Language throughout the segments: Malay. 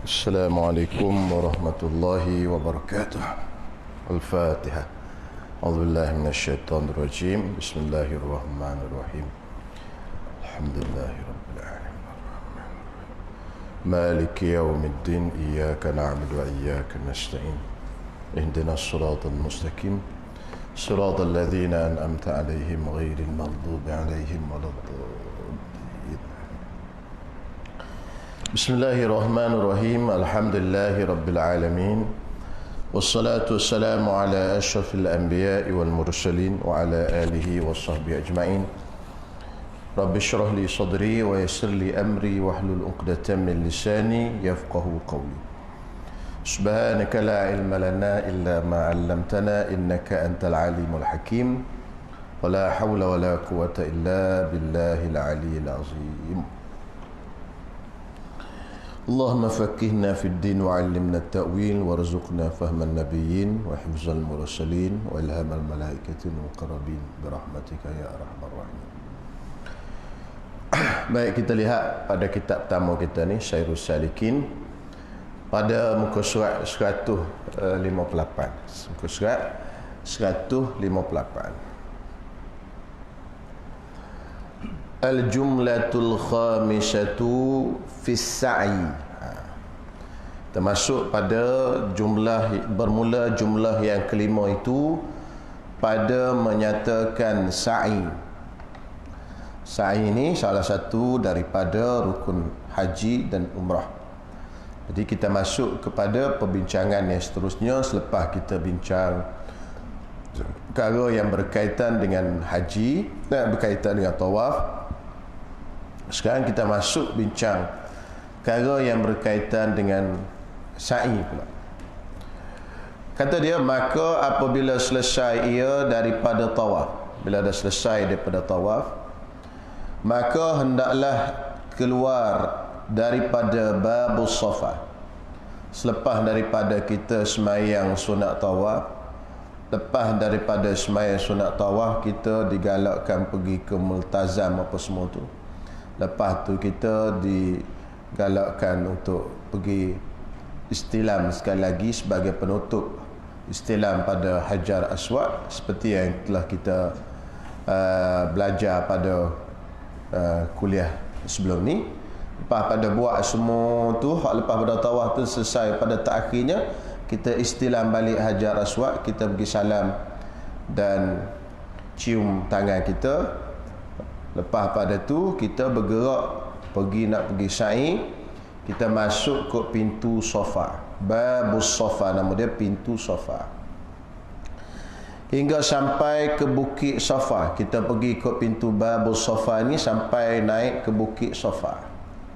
السلام عليكم ورحمة الله وبركاته. الفاتحة. أعوذ بالله من الشيطان الرجيم. بسم الله الرحمن الرحيم. الحمد لله رب العالمين. مالك يوم الدين. إياك نعبد وإياك نستعين. اهدنا الصراط المستقيم صراط الذين أنعمت عليهم غير المغضوب عليهم ولا الضالين. بسم الله الرحمن الرحيم. الحمد لله رب العالمين، والصلاة والسلام على أشرف الأنبياء والمرسلين وعلى آله وصحبه أجمعين. رب اشرح لي صدري ويسر لي أمري واحلل عقدة من لساني يفقه قولي. سبحانك لا علم لنا إلا ما علمتنا إنك أنت العليم الحكيم، ولا حول ولا قوة إلا بالله العلي العظيم. اللهم فقهنا في الدين وعلمنا التأويل وارزقنا فهم النبيين وحفظ المرسلين وإلهام الملائكة المقربين برحمتك يا أرحم الراحمين. Baik, kita lihat pada kitab tamu kita ni, Syairus Salikin, pada muka surat 158. Muka surat 158. Al-jumlatul khamisatu fis sa'i. Termasuk pada jumlah, bermula jumlah yang kelima itu pada menyatakan sa'i. Sa'i ini salah satu daripada rukun haji dan umrah. Jadi kita masuk kepada perbincangan yang seterusnya selepas kita bincang perkara yang berkaitan dengan haji dan berkaitan dengan tawaf. Sekarang kita masuk bincang perkara yang berkaitan dengan sa'i pula. Kata dia, maka apabila selesai ia daripada tawaf, bila dah selesai daripada tawaf, maka hendaklah keluar daripada babus safa. Selepas daripada kita semayang sunat tawaf, lepas daripada semayang sunat tawaf, kita digalakkan pergi ke multazam apa semua tu. Lepas tu kita digalakkan untuk pergi istilam sekali lagi sebagai penutup istilam pada Hajar Aswad, seperti yang telah kita belajar pada kuliah sebelum ni. Lepas pada buat semua tu, lepas pada tawaf tu selesai, pada terakhirnya kita istilam balik Hajar Aswad, kita pergi salam dan cium tangan kita. Lepas pada tu kita bergerak nak pergi sa'i. Kita masuk ke pintu Safa, babus Safa, nama dia pintu Safa, hingga sampai ke bukit Safa. Kita pergi ke pintu babus Safa ni sampai naik ke bukit Safa,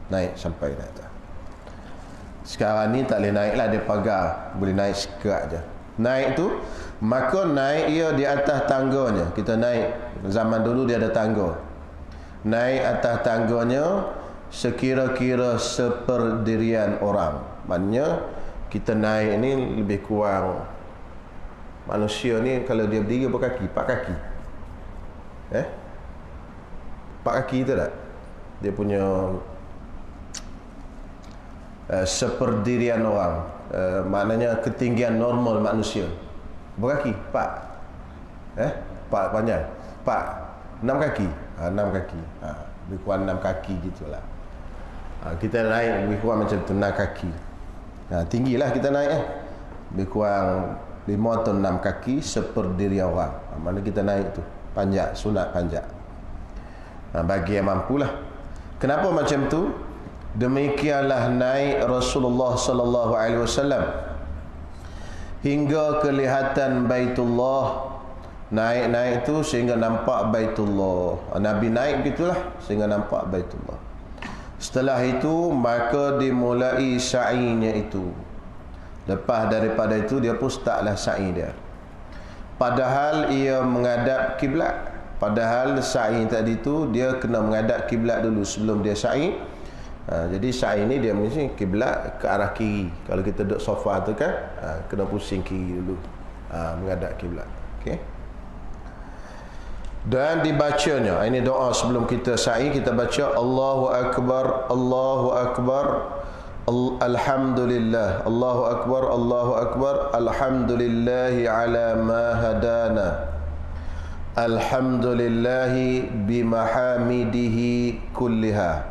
naik sampai naik. Sekarang ni tak boleh naik lah, dia pagar, boleh naik sekerat je. Naik tu, maka naik ia di atas tangganya. Kita naik, zaman dulu dia ada tangga. Naik atas tangganya sekira-kira seperdirian orang. Maknanya kita naik ni lebih kurang, manusia ni kalau dia berdiri berapa kaki? 4 kaki. 4 kaki tu tak? Dia punya seperdirian orang, maknanya ketinggian normal manusia. Berapa kaki? 4. 4 panjang. 4. 6 kaki. 6 kaki. Lebih kurang 6 kaki gitulah. Kita naik lebih kurang macam tu, 6 kaki. Tinggilah kita naik lebih kurang 5 atau 6 kaki seperdirian orang. Mana kita naik tu panjat, sunat panjat. Bagi yang mampulah. Kenapa macam tu? Demikianlah naik Rasulullah sallallahu alaihi wasallam hingga kelihatan Baitullah. Naik tu sehingga nampak Baitullah. Nabi naik begitulah sehingga nampak Baitullah. Setelah itu maka dimulai sa'inya itu. Lepas daripada itu dia pun startlah sa'i dia. Padahal ia menghadap kiblat. Padahal sa'i tadi tu dia kena menghadap kiblat dulu sebelum dia sa'i. Jadi sa'i ni dia mesti kiblat ke arah kiri. Kalau kita duduk sofa tu kan, kena pusing kiri dulu, menghadap kiblat. Okey. Dan dibacanya, ini doa sebelum kita sa'i, kita baca Allahu Akbar, Allahu Akbar, Alhamdulillah, Allahu Akbar, Allahu Akbar. Alhamdulillahi ala ma hadana. Alhamdulillahi bimahamidihi kulliha,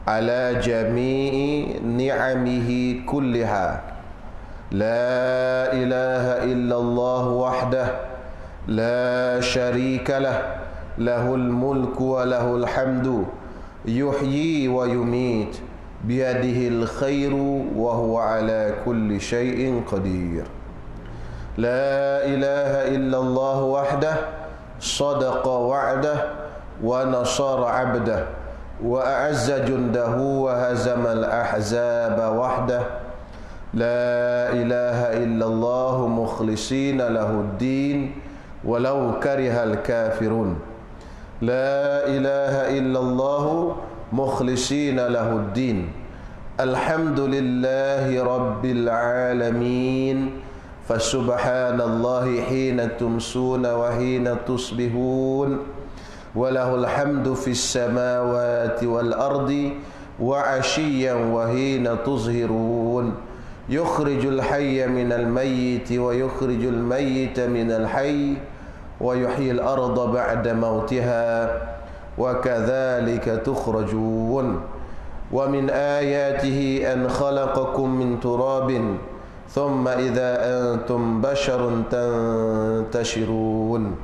ala jami'i ni'amihi kulliha. La ilaha illallah wahdah, la syarika lah, lahul mulku wa lahul hamdu, yuhyi wa yumit, biyadihil khairu wa huwa ala kulli syai'in qadir. La ilaha illallah wahdah, sadaqa wa'dah, wa nasara abdah, wa a'azza jundahu, wa hazamal ahzaba wahdah. La ilaha illallah mukhlisina lahuddin, walau karihal kafirun. La ilaha illallah mukhlisina lahuddin. Alhamdulillahi rabbil alamin. Fasubhanallahi hina tumsuna wa hina tusbihun. Walahul hamdu fis samawati wal ardi wa ashiyan wa hina tuzhirun. Yukhrijul hayya minal mayyiti wa yukhrijul mayyita minal hayy wa yuhyil arda ba'da mautiha wa kadzalika tukhrajun. Wa min ayatihi an khalaqakum min turabin thumma idza antum basharun tantashirun.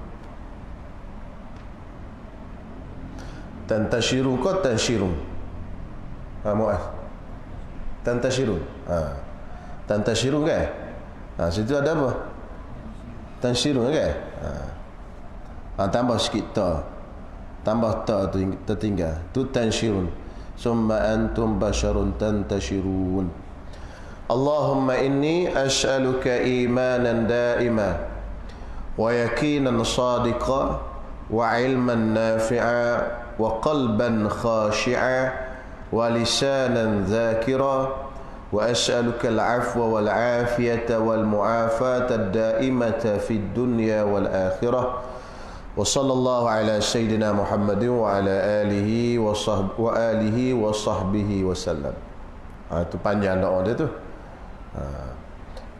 Tantashirun ko tanshirun? Muaz. Tantashirun. Tantashirun kan? Situ ada apa? Tanshirun kan? Tambah sikit ta. Tambah ta tertinggal. Tu tanshirun. Summa antum basharun tantashirun. Allahumma inni as'aluka imanan daima wa yaqinan sadiqa wa ilman nafi'a wa qalban khashi'a wa lisanan dhakira wa as'aluka al-'afwa wal 'afiyata wal mu'afata ad-da'imata fid dunya wal akhirah. Wa sallallahu ala sayyidina Muhammadin wa ala alihi wa sahbihi wa sallam. Itu panjang doa dia tu.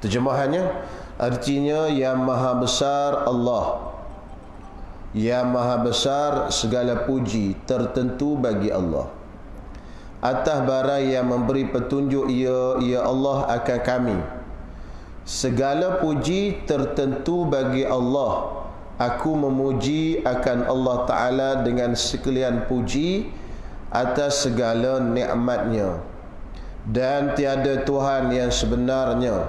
Terjemahannya artinya yang maha besar Allah, yang maha besar segala puji tertentu bagi Allah. Atas barang yang memberi petunjuk ya Allah akan kami. Segala puji tertentu bagi Allah. Aku memuji akan Allah Ta'ala dengan sekalian puji atas segala nikmatnya. Dan tiada Tuhan yang sebenarnya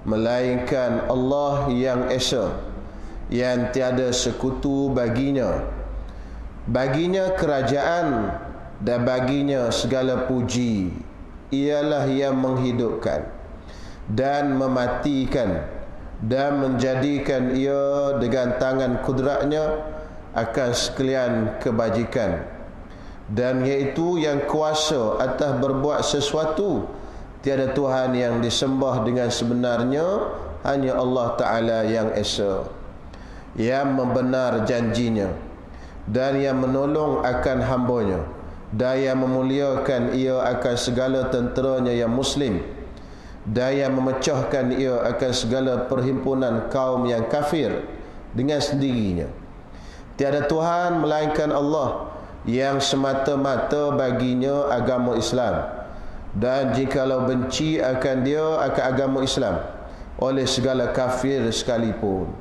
melainkan Allah yang Esa, yang tiada sekutu baginya. Baginya kerajaan dan baginya segala puji. Ialah yang menghidupkan dan mematikan dan menjadikan ia dengan tangan kudratnya akan sekalian kebajikan. Dan iaitu yang kuasa atas berbuat sesuatu. Tiada Tuhan yang disembah dengan sebenarnya, hanya Allah Ta'ala yang Esa, yang membenar janjinya dan yang menolong akan hambanya, dan yang memuliakan ia akan segala tenteranya yang muslim, dan yang memecahkan ia akan segala perhimpunan kaum yang kafir dengan sendirinya. Tiada Tuhan melainkan Allah, yang semata-mata baginya agama Islam, dan jikalau benci akan dia akan agama Islam oleh segala kafir sekalipun.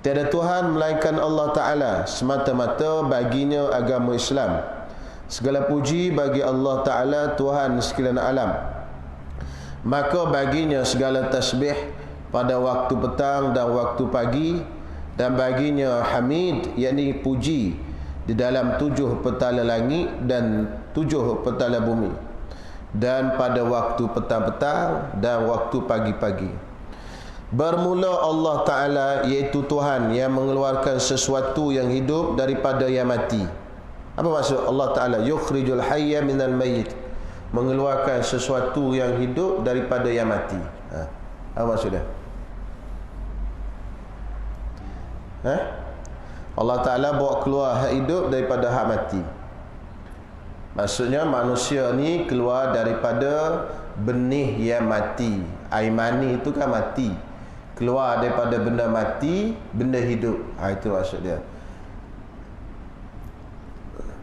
Tiada Tuhan melainkan Allah Ta'ala, semata-mata baginya agama Islam. Segala puji bagi Allah Ta'ala, Tuhan sekalian alam. Maka baginya segala tasbih pada waktu petang dan waktu pagi, dan baginya hamid, yakni puji di dalam 7 petala langit dan 7 petala bumi, dan pada waktu petang-petang dan waktu pagi-pagi. Bermula Allah Ta'ala, iaitu Tuhan yang mengeluarkan sesuatu yang hidup daripada yang mati. Apa maksud Allah Ta'ala? Yukhrijul hayya minal mayyit, mengeluarkan sesuatu yang hidup daripada yang mati. Apa maksudnya? Allah Ta'ala bawa keluar hak hidup daripada hak mati. Maksudnya manusia ni keluar daripada benih yang mati. Air mani itu kan mati. Keluar daripada benda mati, benda hidup. Itu maksud dia.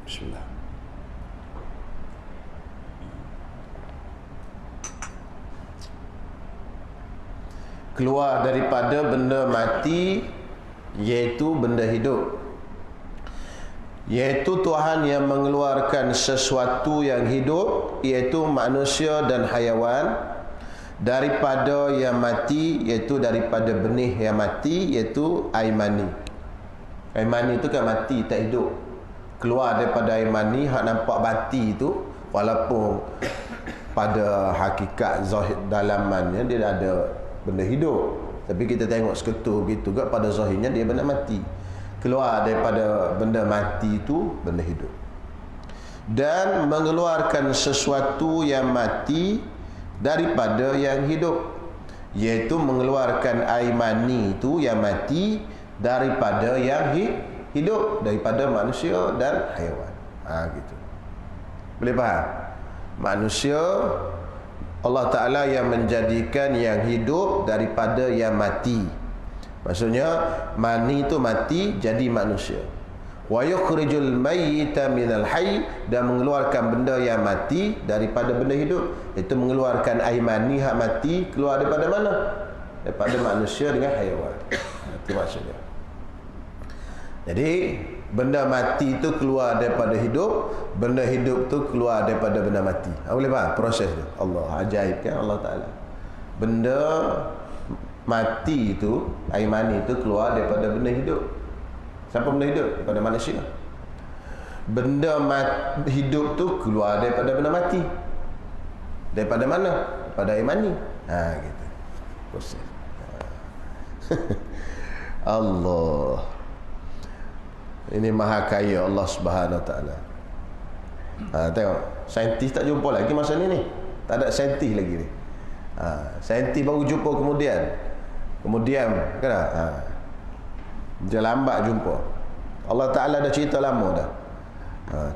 Bismillah. Keluar daripada benda mati, iaitu benda hidup. Iaitu Tuhan yang mengeluarkan sesuatu yang hidup, iaitu manusia dan haiwan, daripada yang mati, iaitu daripada benih yang mati, iaitu air mani. Air mani itu kan mati, tak hidup. Keluar daripada air mani, hak nampak mati itu, walaupun pada hakikat zahir dalamannya dia ada benda hidup, tapi kita tengok seketul gitu juga, pada zahirnya dia benda mati. Keluar daripada benda mati itu benda hidup. Dan mengeluarkan sesuatu yang mati daripada yang hidup, iaitu mengeluarkan air mani itu yang mati daripada yang hidup, daripada manusia dan haiwan. Gitu. Boleh faham? Manusia, Allah Ta'ala yang menjadikan yang hidup daripada yang mati. Maksudnya mani itu mati jadi manusia. Wa yukhrijul mayyita minal hayy, dan mengeluarkan benda yang mati daripada benda hidup. Itu mengeluarkan air mani hak mati keluar daripada mana? Daripada manusia dengan haiwan. Itu maksudnya. Jadi benda mati itu keluar daripada hidup, benda hidup tu keluar daripada benda mati. Boleh faham proses tu? Allah ajaib kan Allah Ta'ala. Benda mati itu, air mani itu keluar daripada benda hidup. Siapa benda hidup? Daripada manusia. Benda hidup tu keluar daripada benda mati. Daripada mana? Daripada air mani. Gitu. Proses. Allah. Ini maha kaya Allah Subhanahu Wa Taala. Tengok, saintis tak jumpa lagi masa ni. Tak ada saintis lagi ni. Saintis baru jumpa kemudian kan? Dia lambat jumpa. Allah Ta'ala dah cerita lama dah.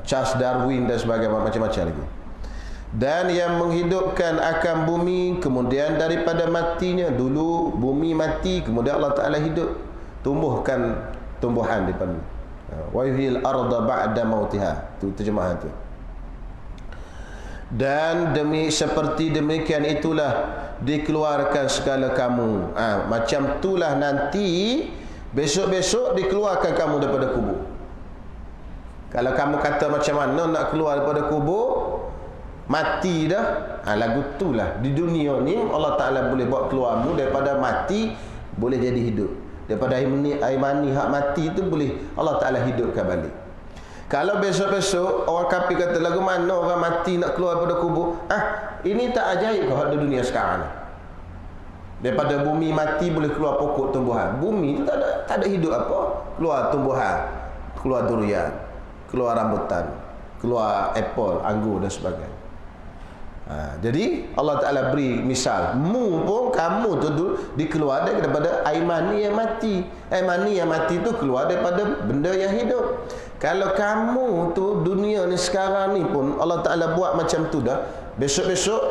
Charles Darwin dan sebagainya, macam-macam lagi. Dan yang menghidupkan akan bumi, kemudian daripada matinya. Dulu bumi mati, kemudian Allah Ta'ala hidup, tumbuhkan tumbuhan daripada wa yuhyil arda ba'da mautiha. Itu terjemahan tu. Dan seperti demikian itulah dikeluarkan segala kamu. Macam itulah nanti besok-besok dikeluarkan kamu daripada kubur. Kalau kamu kata macam mana nak keluar daripada kubur, mati dah, lagu itulah. Di dunia ni Allah Ta'ala boleh buat keluarmu daripada mati, boleh jadi hidup. Daripada air mani hak mati itu boleh Allah Ta'ala hidupkan balik. Kalau besok-besok orang kafir kata lagu mana orang mati nak keluar daripada kubur, ini tak ajaib kau di dunia sekarang ni. Daripada bumi mati boleh keluar pokok tumbuhan. Bumi itu tak ada hidup apa. Keluar tumbuhan, keluar durian, keluar rambutan, keluar apple, anggur dan sebagainya. Jadi Allah Ta'ala beri misal, kamu tu dikeluar daripada air mani yang mati. Air mani yang mati tu keluar daripada benda yang hidup. Kalau kamu tu dunia ni sekarang ni pun Allah Ta'ala buat macam tu dah, besok-besok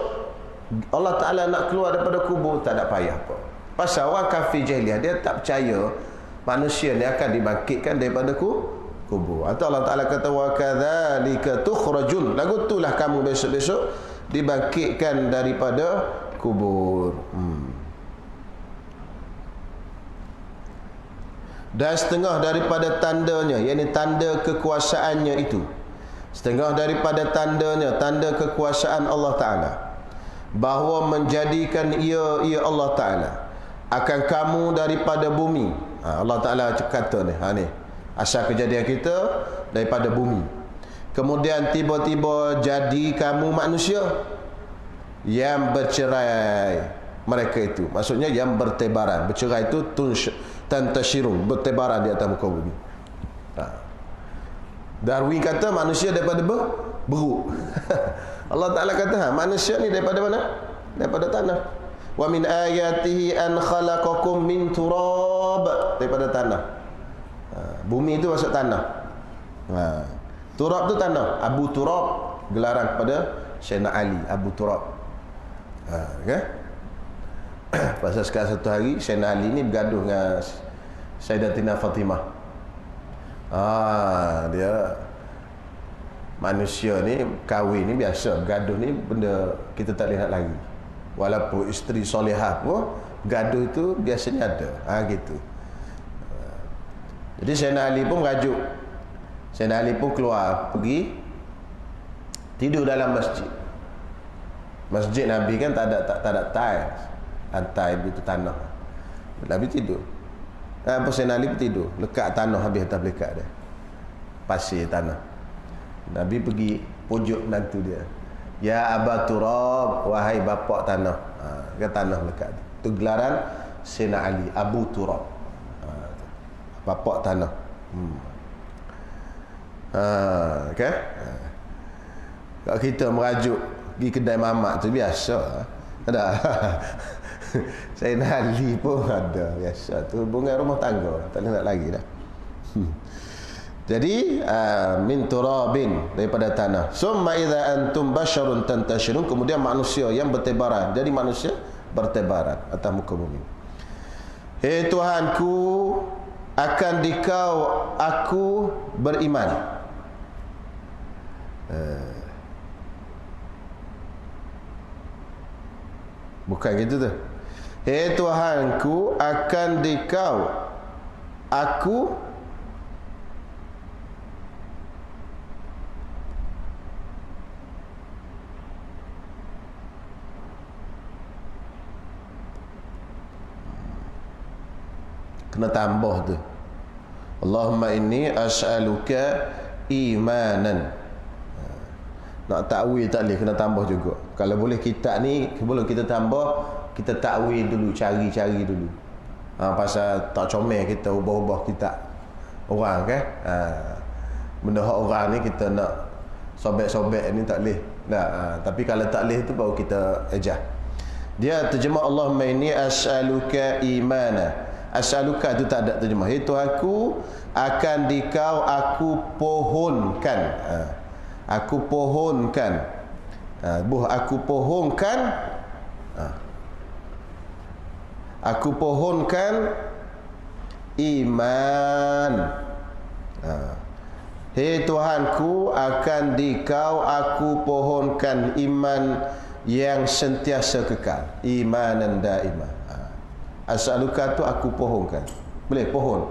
Allah Ta'ala nak keluar daripada kubur, tak ada payah apa. Pasal orang kafir jahiliah, dia tak percaya manusia ni akan dibangkitkan daripada kubur. Atau Allah Ta'ala kata wa kadzalika tukhrajun, lagu itulah kamu besok-besok dibangkitkan daripada kubur. Dan setengah daripada tandanya, yakni tanda kekuasaannya itu, setengah daripada tandanya, tanda kekuasaan Allah Ta'ala, bahawa menjadikan ia Allah Ta'ala akan kamu daripada bumi. Allah Ta'ala kata ni, asal kejadian kita daripada bumi. Kemudian tiba-tiba jadi kamu manusia yang bercerai. Mereka itu maksudnya yang bertebaran. Bercerai itu tantashirun, bertebaran di atas muka bumi. Darwin kata manusia daripada beruk. Allah Ta'ala kata manusia ni daripada mana? Daripada tanah. Wa min ayatihi an khalaqakum min turab, daripada tanah. Bumi itu maksud tanah. Turab tu tanah, Abu Turab. gelaran kepada Sayyidina Ali Abu Turab. Okay? Pasal sekarang satu hari Sayyidina Ali ni bergaduh dengan Sayyidatina Fatimah. Dia manusia ni kahwin ni biasa, bergaduh ni benda kita tak boleh nak lari. Walaupun isteri solehah pun bergaduh itu biasanya ada. Gitu. Jadi Sayyidina Ali pun merajuk. Sayyidina Ali pun keluar pergi tidur dalam masjid. Masjid Nabi kan tak ada tiles, lantai itu tanah. Nabi tidur. Sayyidina Ali pun tidur, lekat tanah habis atas belikat dia. Pasir tanah. Nabi pergi pujuk menantu dia. Ya Aba Turab, wahai bapak tanah. Kan tanah melekat. Itu gelaran Sayyidina Ali Abu Turab. Bapak tanah. Okay? Kalau kita merajuk pergi kedai mamak tu biasa. Ada. Sayyidina Ali pun ada biasa. Tu hubungan rumah tangga, tak boleh nak lagi dah. Jadi min turabin, daripada tanah. Summa idza antum basyarun tantashirun, kemudian manusia yang bertebaran. Jadi manusia bertebaran atas muka bumi. Hei Tuhanku, akan dikau aku beriman. Bukan gitu tu. Hei Tuhanku, akan dikau aku kena tambah tu. Allahumma inni as'aluka imanan. Nak takwil tak boleh, kena tambah juga. Kalau boleh kitab ni, sebelum kita tambah, kita takwil dulu, cari-cari dulu. Pasal tak comel kita ubah-ubah kitab orang kan. Benda hak orang ni kita nak sobek-sobek ni tak boleh. Tapi kalau tak boleh tu baru kita ejah. Dia terjemah Allahumma inni as'aluka imana. As'aluka itu tak ada terjemah. Itu aku akan dikau aku pohonkan. Aku pohonkan. Aku pohonkan. Aku pohonkan iman. Hei Tuhanku, akan dikau aku pohonkan iman yang sentiasa kekal. Imanan daimah. As'aluka tu aku pohonkan. Boleh pohon.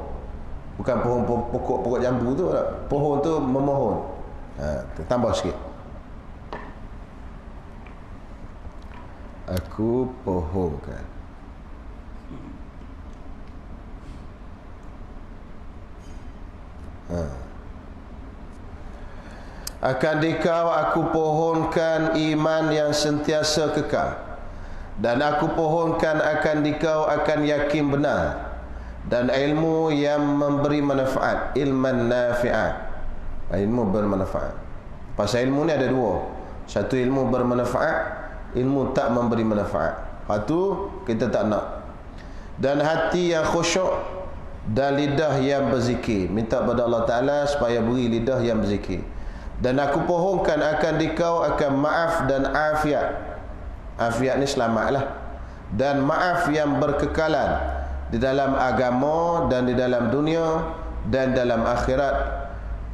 Bukan pohon pokok jambu tu. Pohon tu memohon. Tambah sikit. Aku pohonkan. Akan dikau aku pohonkan iman yang sentiasa kekal. Dan aku pohonkan akan dikau akan yakin benar dan ilmu yang memberi manfaat, ilman nafi'at, ilmu bermanfaat. Pasal ilmu ni ada dua. Satu ilmu bermanfaat, ilmu tak memberi manfaat. Itu kita tak nak. Dan hati yang khusyuk dan lidah yang berzikir. Minta pada Allah Ta'ala supaya beri lidah yang berzikir. Dan aku pohonkan akan dikau akan maaf dan afiat. Afiat ni selamatlah. Dan maaf yang berkekalan di dalam agama dan di dalam dunia dan dalam akhirat,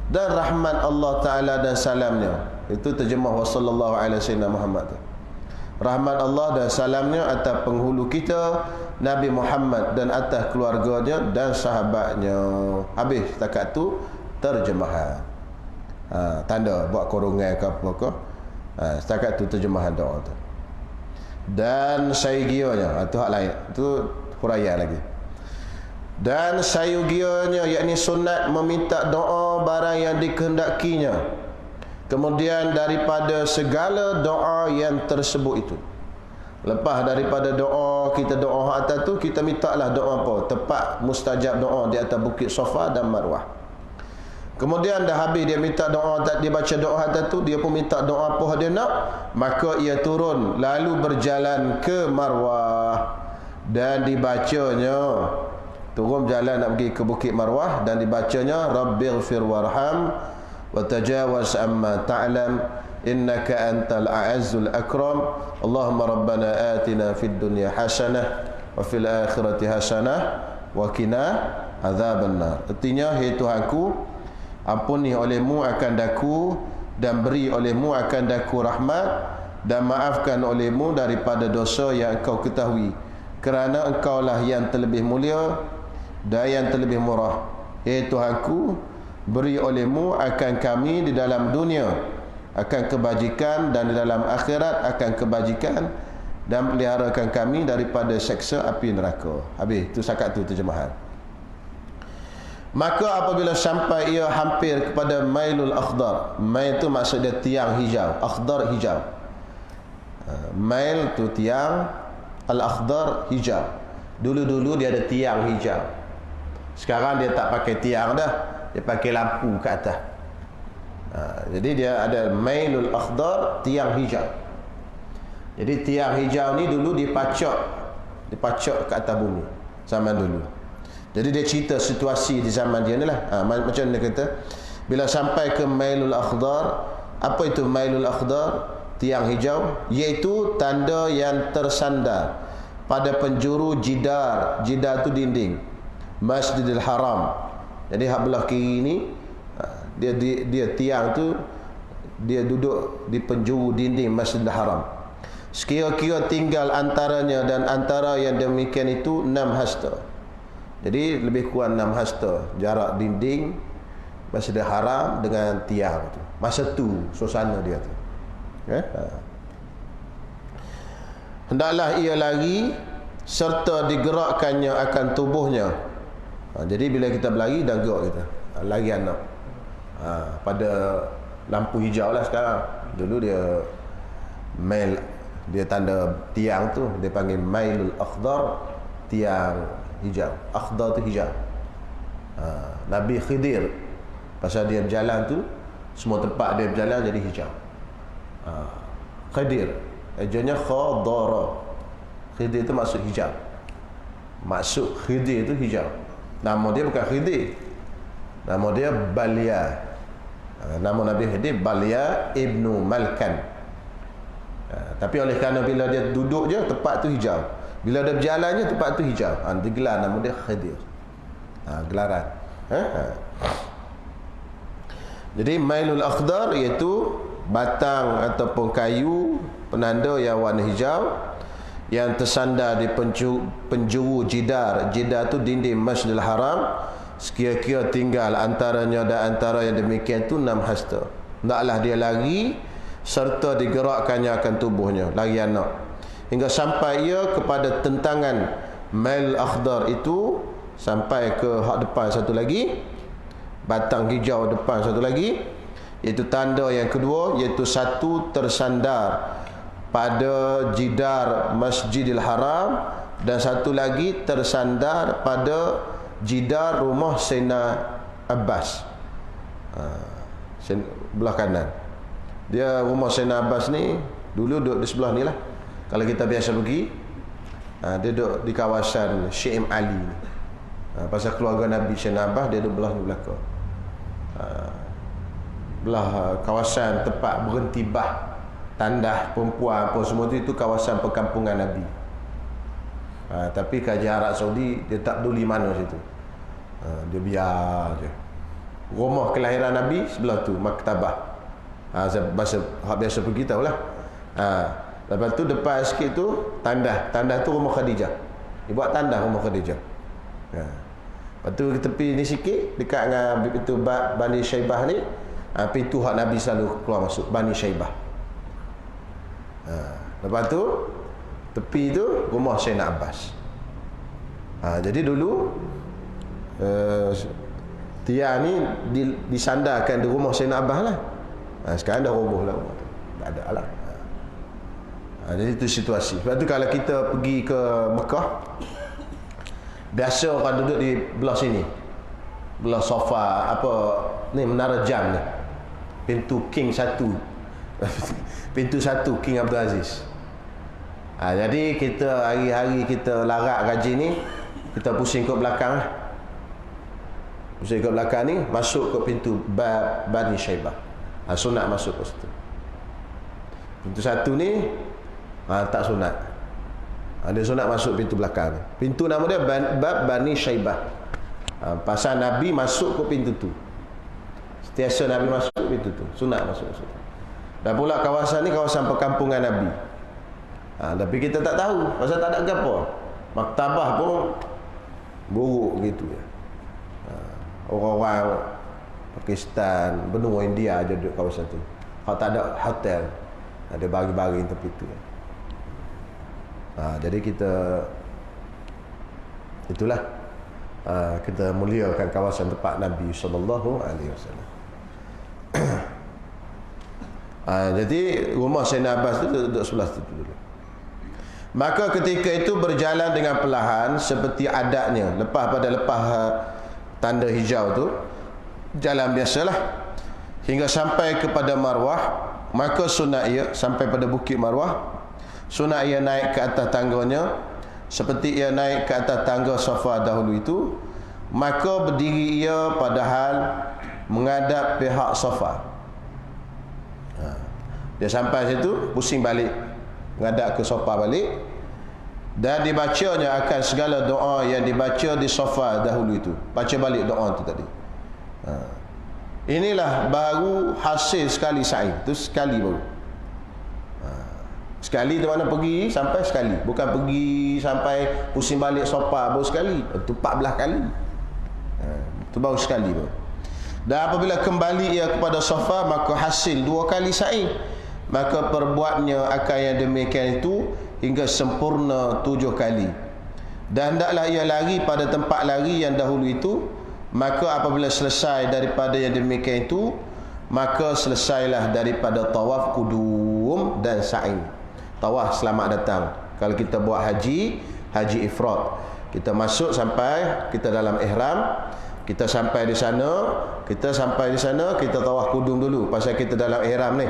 dan rahmat Allah Ta'ala dan salamnya. Itu terjemah wa sallallahu alaihi wasallam Muhammad tu. Rahmat Allah dan salamnya atas penghulu kita Nabi Muhammad dan atas keluarganya dan sahabatnya. Habis setakat tu terjemahan. Tanda buat korongan ke apa ke. Setakat tu terjemahan doa tu. Dan sayugianya, itu hak lain, itu huraian lagi. Dan sayugianya, yakni sunat meminta doa barang yang dikehendakinya, kemudian daripada segala doa yang tersebut itu. Lepas daripada doa, kita doa atas tu, kita minta lah doa apa? Tepat mustajab doa di atas bukit Safa dan Marwah. Kemudian dah habis dia minta doa, dia baca doa atas tu, dia pun minta doa apa dia nak. Maka ia turun lalu berjalan ke Marwah dan dibacanya, turun jalan nak pergi ke bukit Marwah dan dibacanya Rabbighfir warham وتجاوز عما تعلم إنك أنت الأعز الأكرم اللهم ربنا آتنا في الدنيا حسنة وفي الآخرة حسنة وقنا عذاب النار. Artinya, hai Tuhanku, ampuni olehmu akan daku dan beri olehmu akan daku rahmat dan maafkan olehmu daripada dosa yang engkau ketahui, kerana engkaulah yang terlebih mulia dan yang terlebih murah. Hai Tuhanku, beri olehmu akan kami di dalam dunia akan kebajikan dan di dalam akhirat akan kebajikan dan peliharakan kami daripada seksa api neraka. Habis tu sakat tu terjemahan. Maka apabila sampai ia hampir kepada Mailul Akhdar, Mail tu maksud dia tiang hijau, Akhdar hijau. Mail tu tiang, Al-Akhdar hijau. Dulu-dulu dia ada tiang hijau. Sekarang dia tak pakai tiang dah, dia pakai lampu ke atas. Jadi dia ada Mailul Akhdar, tiang hijau. Jadi tiang hijau ni dulu dipacok ke atas bumi zaman dulu. Jadi dia cerita situasi di zaman dia ni lah. Macam dia kata, bila sampai ke Mailul Akhdar. Apa itu Mailul Akhdar? Tiang hijau, iaitu tanda yang tersandar pada penjuru jidar. Jidar tu dinding Masjidil Haram. Jadi hak belah kiri ni, dia tiang tu, dia duduk di penjuru dinding Masjidil Haram. Sekira-kira tinggal antaranya dan antara yang demikian itu 6 hasta. Jadi lebih kurang 6 hasta jarak dinding Masjidil Haram dengan tiang tu. Masa tu suasana dia tu. Hendaklah ia lari serta digerakkannya akan tubuhnya. Jadi bila kita berlari, dah gerak kita. Lari anak. Pada lampu hijau lah sekarang. Dulu dia mail, dia tanda tiang tu dia panggil Mailul Akhdar, tiang hijau. Akhdar tu hijau. Nabi Khidir, pasal dia berjalan tu, semua tempat dia berjalan jadi hijau. Khidir, ejanya khadara. Khidir tu maksud hijau. Maksud Khidir tu hijau. Nama dia bukan Khidir, nama dia Balia. Nama Nabi Khidir Balia ibnu Malkan. Tapi oleh kerana bila dia duduk je, tempat tu hijau. Bila dia berjalan je, tempat tu hijau. Digelar nama dia Khidir. Gelaran. Jadi Mailul Akhdar iaitu batang ataupun kayu penanda yang warna hijau yang tersandar di penjuru jidar. Jidar tu dinding Masjidil Haram. Sekira-kira tinggal antaranya dan antara yang demikian tu 6 hasta. Hendaklah dia lari serta digerakkannya akan tubuhnya, lari anak, hingga sampai ia kepada tentangan Mail Akhdar itu, sampai ke hak depan satu lagi, batang hijau depan satu lagi, iaitu tanda yang kedua, iaitu satu tersandar pada jidar Masjidil Haram dan satu lagi tersandar pada jidar rumah Sayyidina Abbas. Belah kanan. Dia rumah Sayyidina Abbas ni dulu duduk di sebelah ni lah. Kalau kita biasa pergi, dia duduk di kawasan Syekh Ali ni. Pasal keluarga Nabi Sayyidina Abbas, dia duduk belah ni belakang. Belah kawasan tempat berhenti bah, tandah perempuan apa semua itu kawasan perkampungan Nabi. Tapi kaji Arab Saudi dia tak peduli mana situ. Dia biar je. Rumah kelahiran Nabi sebelah tu, maktabah. Biasa pergi tahulah. Lepas tu depan sikit tu tandah. Tandah tu rumah Khadijah. Dia buat tandah rumah Khadijah. Lepas tu tepi ni sikit dekat dengan pintu Bani Syaibah ni, pintu hak Nabi selalu keluar masuk, Bani Syaibah. Lepas tu tepi tu rumah Sayyidina Abbas. Jadi dulu tiang ni disandarkan di rumah Sayyidina Abbas lah. Sekarang dah roboh lah rumah tu, tak ada lah. Jadi itu situasi. Sebab tu kalau kita pergi ke Mekah, biasa orang duduk di belah sini, belah sofa apa ni, menara jam ni, pintu King 1 pintu 1 King Abdul Aziz. Jadi kita hari-hari kita larak gaji ni, kita pusing ke belakang lah. Musa ikut belakang ni masuk ke pintu Bani Syaibah. Sunat masuk ke situ. Pintu satu ni tak sunat. Dia sunat masuk pintu belakang. Pintu nama dia Bab Bani Syaibah. Pasal Nabi masuk ke pintu tu. Setiasa Nabi masuk ke pintu tu. Sunat masuk ke situ. Dan pula kawasan ni kawasan perkampungan Nabi. Tapi kita tak tahu pasal tak ada apa. Maktabah pun buruk gitu ya. Orang-orang Pakistan, benua India aja duduk kawasan tu. Kalau tak ada hotel, ada bagi-bagi tepi tu ya. Jadi kita itulah kita muliakan kawasan tempat Nabi sallallahu alaihi wasallam. Jadi rumah Sayyidina Abbas tu duduk sebelah situ dulu. Maka ketika itu berjalan dengan perlahan seperti adatnya. Lepas tanda hijau tu, jalan biasalah hingga sampai kepada Marwah. Maka sunat ia sampai pada bukit Marwah. Sunat ia naik ke atas tangganya seperti ia naik ke atas tangga Safa dahulu itu. Maka berdiri ia padahal menghadap pihak Safa. Dia sampai situ, pusing balik, menghadap ke Safa balik, dan dibacanya akan segala doa yang dibaca di Safa dahulu itu. Baca balik doa itu tadi. Inilah baru hasil sekali sa'i. Itu sekali baru. Sekali tu mana pergi sampai sekali. Bukan pergi sampai pusing balik Safa baru sekali. Itu 14 kali. Itu baru sekali baru. Dan apabila kembali ia kepada Safa, maka hasil 2 kali sa'i. Maka perbuatnya akan yang demikian itu hingga sempurna 7 kali. Dan hendaklah ia lari pada tempat lari yang dahulu itu. Maka apabila selesai daripada yang demikian itu, maka selesailah daripada tawaf kudum dan sa'i. Tawaf selamat datang. Kalau kita buat haji ifrad, kita masuk sampai kita dalam ihram, kita sampai di sana, kita tawaf kudum dulu pasal kita dalam ihram ni,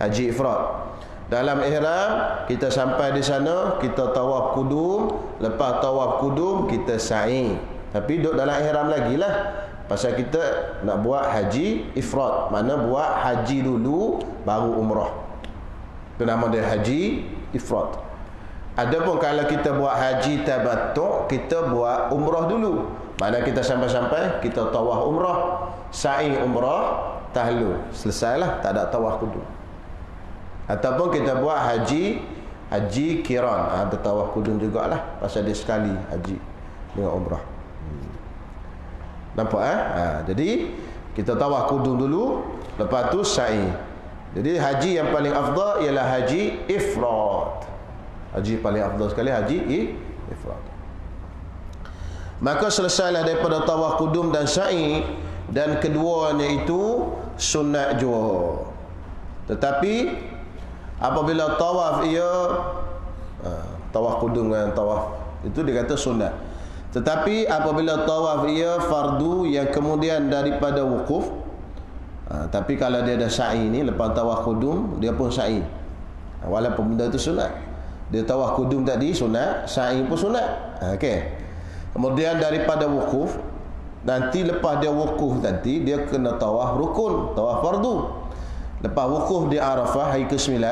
haji ifrad. Dalam ihram kita sampai di sana, kita tawaf kudum, lepas tawaf kudum kita sa'i. Tapi duduk dalam ihram lagi lah, pasal kita nak buat haji ifrad, mana buat haji dulu baru umrah. Itu nama dia haji ifrad. Adapun kalau kita buat haji tamattu', kita buat umrah dulu. Mana kita sampai-sampai kita tawaf umrah, sa'i umrah, tahlul, selesailah, tak ada tawaf kudum. Ataupun kita buat haji kiran, bertawaf kudum jugalah, pasal dia sekali haji dengan umrah. Nampak jadi kita tawaf kudum dulu, lepas tu sa'i. Jadi haji yang paling afdal ialah haji ifrad. Haji paling afdal sekali haji ifrad. Maka selesailah daripada tawaf kudum dan sa'i, dan keduanya itu sunat jua. Tetapi apabila tawaf ia tawaf kudum dan tawaf itu dikata sunat. Tetapi apabila tawaf ia fardu yang kemudian daripada wukuf, tapi kalau dia ada sa'i ni, lepas tawaf kudum dia pun sa'i, walaupun benda itu sunat. Dia tawaf kudum tadi sunat, sa'i pun sunat. Okey. Kemudian daripada wukuf, nanti lepas dia wukuf nanti dia kena tawaf rukun, tawaf fardu. Lepas wukuf di Arafah hari ke-9,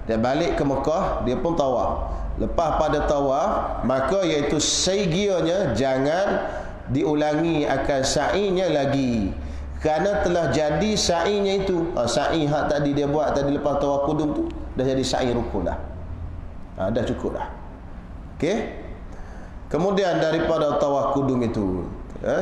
dia balik ke Mekah, dia pun tawaf. Lepas pada tawaf, maka iaitu saigianya jangan diulangi akan sa'inya lagi, kerana telah jadi sa'inya itu. Sa'i hak tadi dia buat tadi lepas tawaf kudum tu dah jadi sa'i rukun dah. Dah cukup dah. Okey. Kemudian daripada tawaf kudum itu,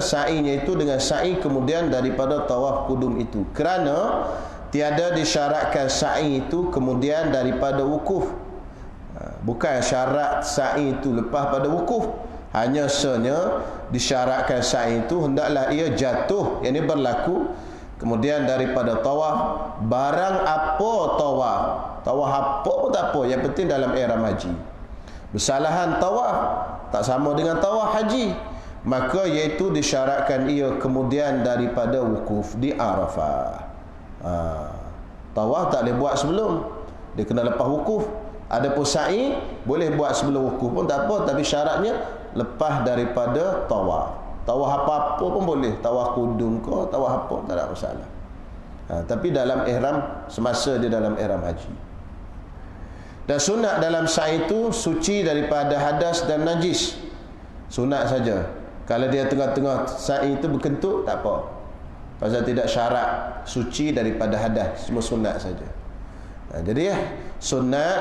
sa'inya itu dengan sa'i kemudian daripada tawaf kudum itu, kerana tiada disyaratkan sa'i itu kemudian daripada wukuf. Bukan syarat sa'i itu lepas pada wukuf, hanya senya disyaratkan sa'i itu hendaklah ia jatuh, yang ini berlaku kemudian daripada tawaf. Barang apa tawaf apa pun tak apa, yang penting dalam ihram haji. Bersalahan tawaf tak sama dengan tawaf haji, maka iaitu disyaratkan ia kemudian daripada wukuf di Arafah. Tawaf tak boleh buat sebelum, dia kena lepas wukuf. Adapun sa'i boleh buat sebelum wukuf pun tak apa, tapi syaratnya lepas daripada tawaf. Tawaf apa-apa pun boleh. Tawaf kudung ke, tawaf apa, tak ada masalah. Tapi dalam ihram, semasa dia dalam ihram haji. Dan sunat dalam sa'i itu suci daripada hadas dan najis. Sunat saja. Kalau dia tengah-tengah sa'i itu berkentut, tak apa. Pasal tidak syarat suci daripada hadas, semua sunat saja. Jadi sunat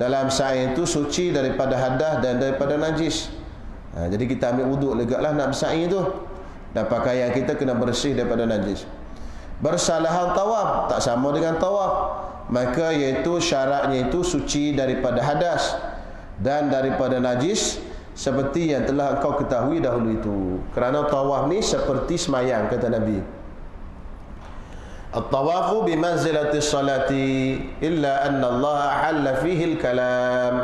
dalam sa'i itu suci daripada hadas dan daripada najis. Jadi kita ambil wuduk legaklah nak bersa'i tu. Dan pakaian kita kena bersih daripada najis. Bersalahan tawaf tak sama dengan tawaf. Maka iaitu syaratnya itu suci daripada hadas dan daripada najis, seperti yang telah engkau ketahui dahulu itu. Kerana tawaf ni seperti semayang, kata Nabi. At-tawafu bimanzilati salati illa anna Allah ahalla fihi al-kalam,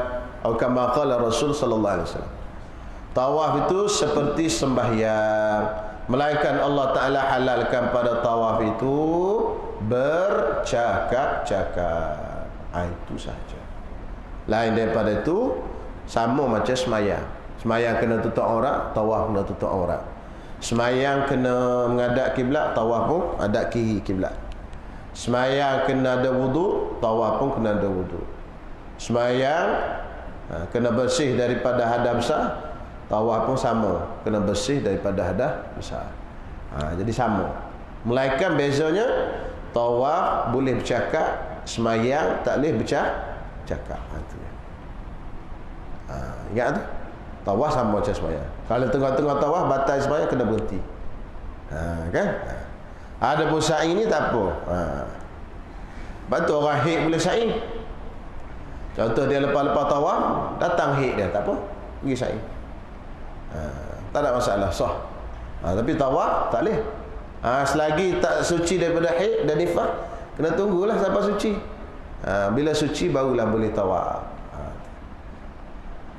atau kama qala Rasul sallallahu alaihi wasallam. Tawaf itu seperti sembahyang, melainkan Allah Ta'ala halalkan pada tawaf itu bercakap-cakap. Itu saja. Lain daripada itu, sama macam semayang. Semayang kena tutup aurat, tawaf kena tutup aurat. Semayang kena menghadap kiblat, tawaf pun hadap kiri kiblat. Semayang kena ada wuduk, tawaf pun kena ada wuduk. Semayang kena bersih daripada hadas besar, tawaf pun sama, kena bersih daripada hadas besar. Jadi sama. Melainkan bezanya, tawaf boleh bercakap, semayang tak boleh bercakap. Ingat tu? Tawaf sama macam semayang. Kalau tengah-tengah tawaf, batal semayang, kena berhenti. Kan? Ada pun sa'i ni tak apa. Betul orang haid boleh sa'i. Contoh dia lepas-lepas tawaf, datang haid dia, tak apa, pergi sa'i. Tak ada masalah, sah. Tapi tawaf tak boleh. Selagi tak suci daripada haid dan nifas, kena tunggulah sampai suci. Bila suci barulah boleh tawaf.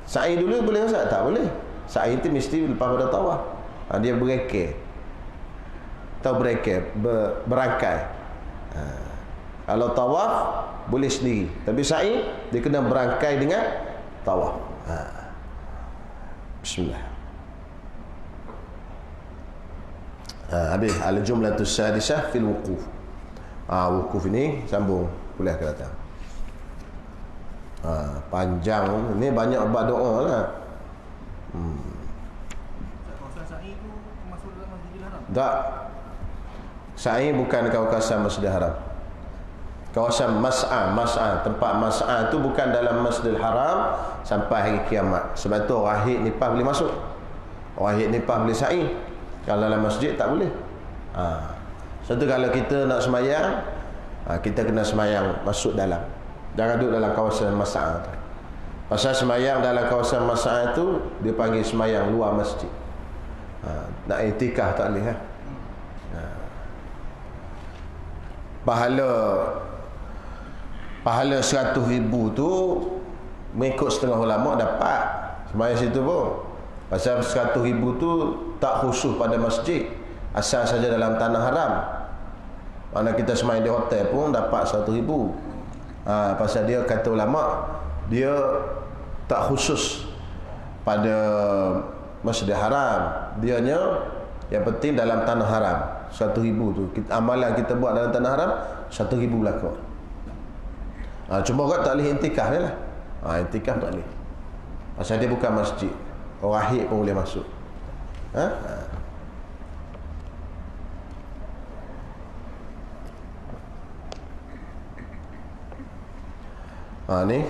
Sa'i dulu boleh Ustaz? Tak boleh. Sa'i itu mesti lepas pada tawaf. Dia berekek. Atau berekek, berangkai. Kalau tawaf boleh sendiri, tapi sa'i dia kena berangkai dengan tawaf. Bismillah. Habis al-jumlatus sadisah fil wuquf. Wukuf ini sambung kuliah akan datang. Panjang ni, banyak buat doa lah. Kawasan sa'i tu masuk dalam Masjidil Haram? Tak. Sa'i bukan kawasan Masjidil Haram. Kawasan mas'ah, tempat mas'ah tu bukan dalam Masjidil Haram sampai hari kiamat. Sebab tu orang haid nifas boleh masuk. Orang haid nifas boleh sa'i. Kalau dalam masjid tak boleh. Satu kalau kita nak semayang, kita kena semayang masuk dalam. Jangan duduk dalam kawasan mas'ah. Pasal semayang dalam kawasan mas'ah tu dia panggil semayang luar masjid. Nak iktikaf tak boleh. Pahala 100,000 tu mengikut setengah ulama dapat semayang situ pun. Pasal 100,000 tu tak khusus pada masjid, asal saja dalam tanah haram. Mana kita semayang di hotel pun dapat 100,000. Pasal dia kata ulama, dia tak khusus pada Masjidil Haram. Dianya yang penting dalam tanah haram. 100,000 tu amalan kita buat dalam tanah haram, 100,000 belaka. Cuma orang tak boleh intikaf dia lah. Intikaf tak boleh. Pasal dia bukan masjid. Orang haid pun boleh masuk. Ni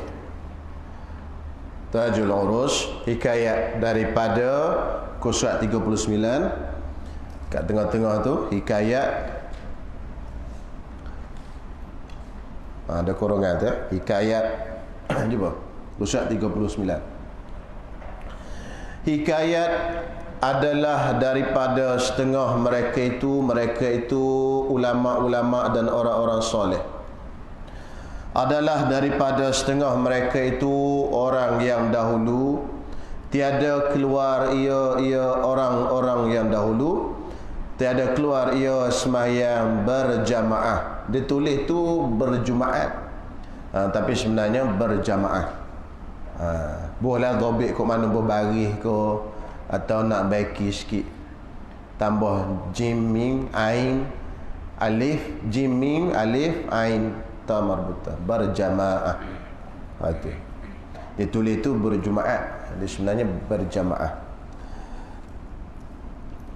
Tajul Urus, hikayat daripada Qusrat 39. Kat tengah-tengah tu hikayat, ada korongan tu, hikayat cuba Qusrat 39. Hikayat adalah daripada setengah mereka itu ulama-ulama dan orang-orang soleh. Adalah daripada setengah mereka itu orang yang dahulu, tiada keluar ia orang-orang yang dahulu, tiada keluar ia sembahyang berjamaah. Dia tulis tu berjumaat, tapi sebenarnya berjamaah. Bolehlah dobik kok mana berbaris ke, atau nak baiki sikit. tambah jim mim ain alif, jim mim alif ain ta marbutah, berjamaah. Itu dia tulis itu berjemaah, dia sebenarnya berjamaah.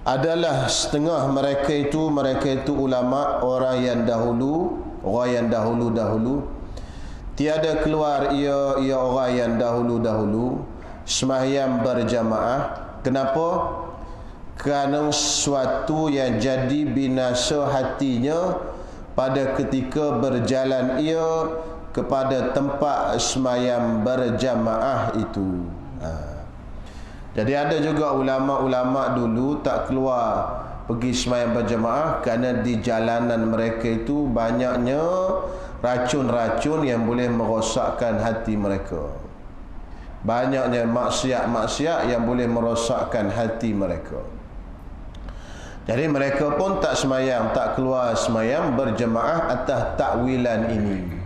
Adalah setengah mereka itu ulama, orang yang dahulu tiada keluar ia orang yang dahulu sembahyang berjamaah. Kenapa? Kerana sesuatu yang jadi binasa hatinya pada ketika berjalan ia kepada tempat sembahyang berjamaah itu. Jadi ada juga ulama-ulama dulu tak keluar pergi sembahyang berjamaah kerana di jalanan mereka itu banyaknya racun-racun yang boleh merosakkan hati mereka. Banyaknya maksiat-maksiat yang boleh merosakkan hati mereka. Jadi mereka pun tak sembahyang, tak keluar sembahyang berjemaah atas takwilan ini.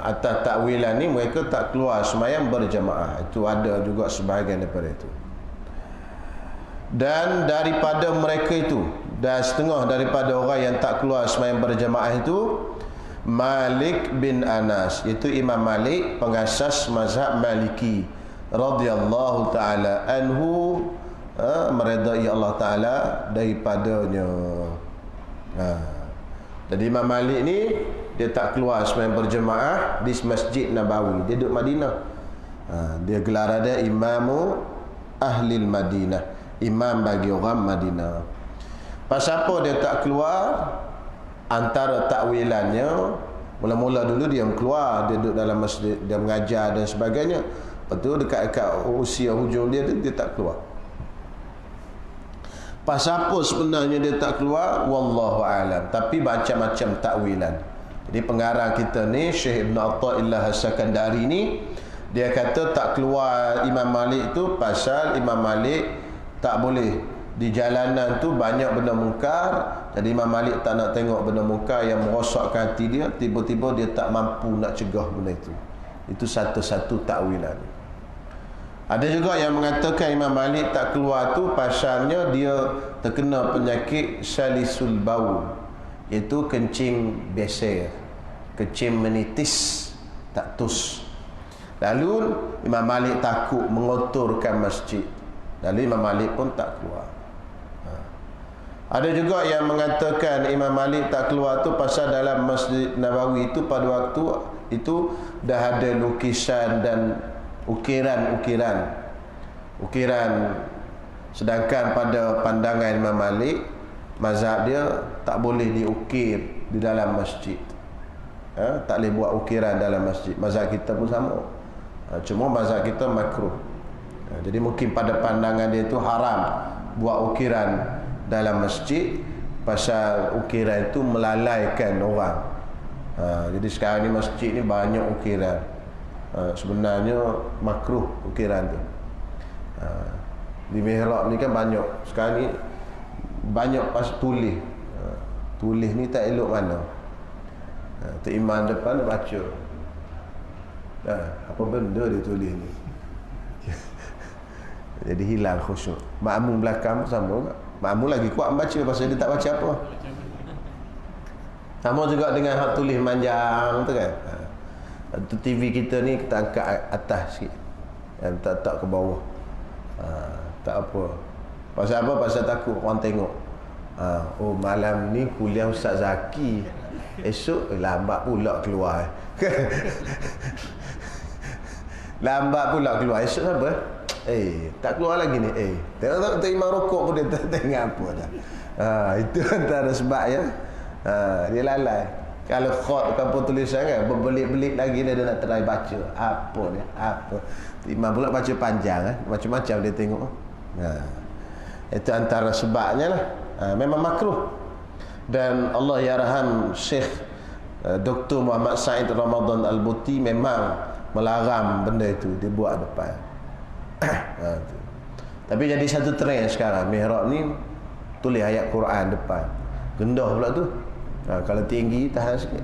Atas takwilan ini mereka tak keluar sembahyang berjemaah. Itu ada juga sebahagian daripada itu. Dan daripada mereka itu, dan setengah daripada orang yang tak keluar sembahyang berjemaah itu, Malik bin Anas, iaitu Imam Malik, pengasas mazhab Maliki radhiyallahu taala anhu, meredai Allah taala daripadanya. Jadi Imam Malik ni dia tak keluar sembahyang berjemaah di Masjid Nabawi. Dia duduk Madinah. Dia gelar ada Imamu Ahlil Madinah, imam bagi orang Madinah. Pasal apa dia tak keluar? Antara takwilannya, mula-mula dulu dia keluar, dia duduk dalam masjid, dia mengajar dan sebagainya. Lepas tu dekat usia hujung dia tak keluar. Pasal apa sebenarnya dia tak keluar? Wallahu alam. Tapi macam-macam takwilan. Jadi pengarang kita ni, Syekh Ibn Atha'illah As-Sakandari ni, dia kata tak keluar Imam Malik tu pasal Imam Malik tak boleh. Di jalanan tu banyak benda mungkar. Jadi Imam Malik tak nak tengok benda mungkar yang merosakkan hati dia. Tiba-tiba dia tak mampu nak cegah benda itu. Itu satu-satu takwilan. Ada juga yang mengatakan Imam Malik tak keluar tu pasalnya dia terkena penyakit salisul baul, iaitu kencing beser, kencing menitis, tak tus. Lalu Imam Malik takut mengotorkan masjid. Lalu Imam Malik pun tak keluar. Ada juga yang mengatakan Imam Malik tak keluar tu pasal dalam Masjid Nabawi itu pada waktu itu dah ada lukisan dan ukiran, sedangkan pada pandangan Imam Malik, mazhab dia tak boleh diukir di dalam masjid. Tak boleh buat ukiran dalam masjid. Mazhab kita pun sama. Cuma mazhab kita makruh. Jadi mungkin pada pandangan dia itu haram buat ukiran dalam masjid, pasal ukiran itu melalaikan orang. Jadi sekarang ni masjid ni banyak ukiran. Sebenarnya makruh ukiran tu. Di mihrab ni kan banyak. Sekarang ni banyak pas tulis. Tulis ni tak elok mana. Tu imam depan baca. Apa benda dia tulis ni? Jadi hilang khusyuk. Makmum belakang pun sama juga. Makmum lagi kuat membaca pasal dia tak baca apa. Sama juga dengan hak tulis manjang tu kan. TV kita ni kita angkat atas sikit, tak ke bawah. Tak apa. Pasal apa? Pasal takut orang tengok. Oh malam ni kuliah Ustaz Zaki, esok lambat pula keluar. Lambat pula keluar. Esok apa? Tak keluar lagi ni. Tengok imam rokok pun dia tak tengok apa dah. Itu antara sebab ya. Dia lalai. Kalau khot ataupun tulisan kan, berbelit-belit lagi dia nak try baca. Apa dia? Apa? Imam pula baca panjang kan. Macam-macam dia tengok. Itu antara sebabnya lah. Memang makruh. Dan Allah yarham Syekh Dr. Muhammad Said Ramadan Al-Buti memang melarang benda itu dibuat depan. Tapi jadi satu trend sekarang, mihrab ni tulis ayat Quran depan. Rendah pula tu. Kalau tinggi tahan sikit.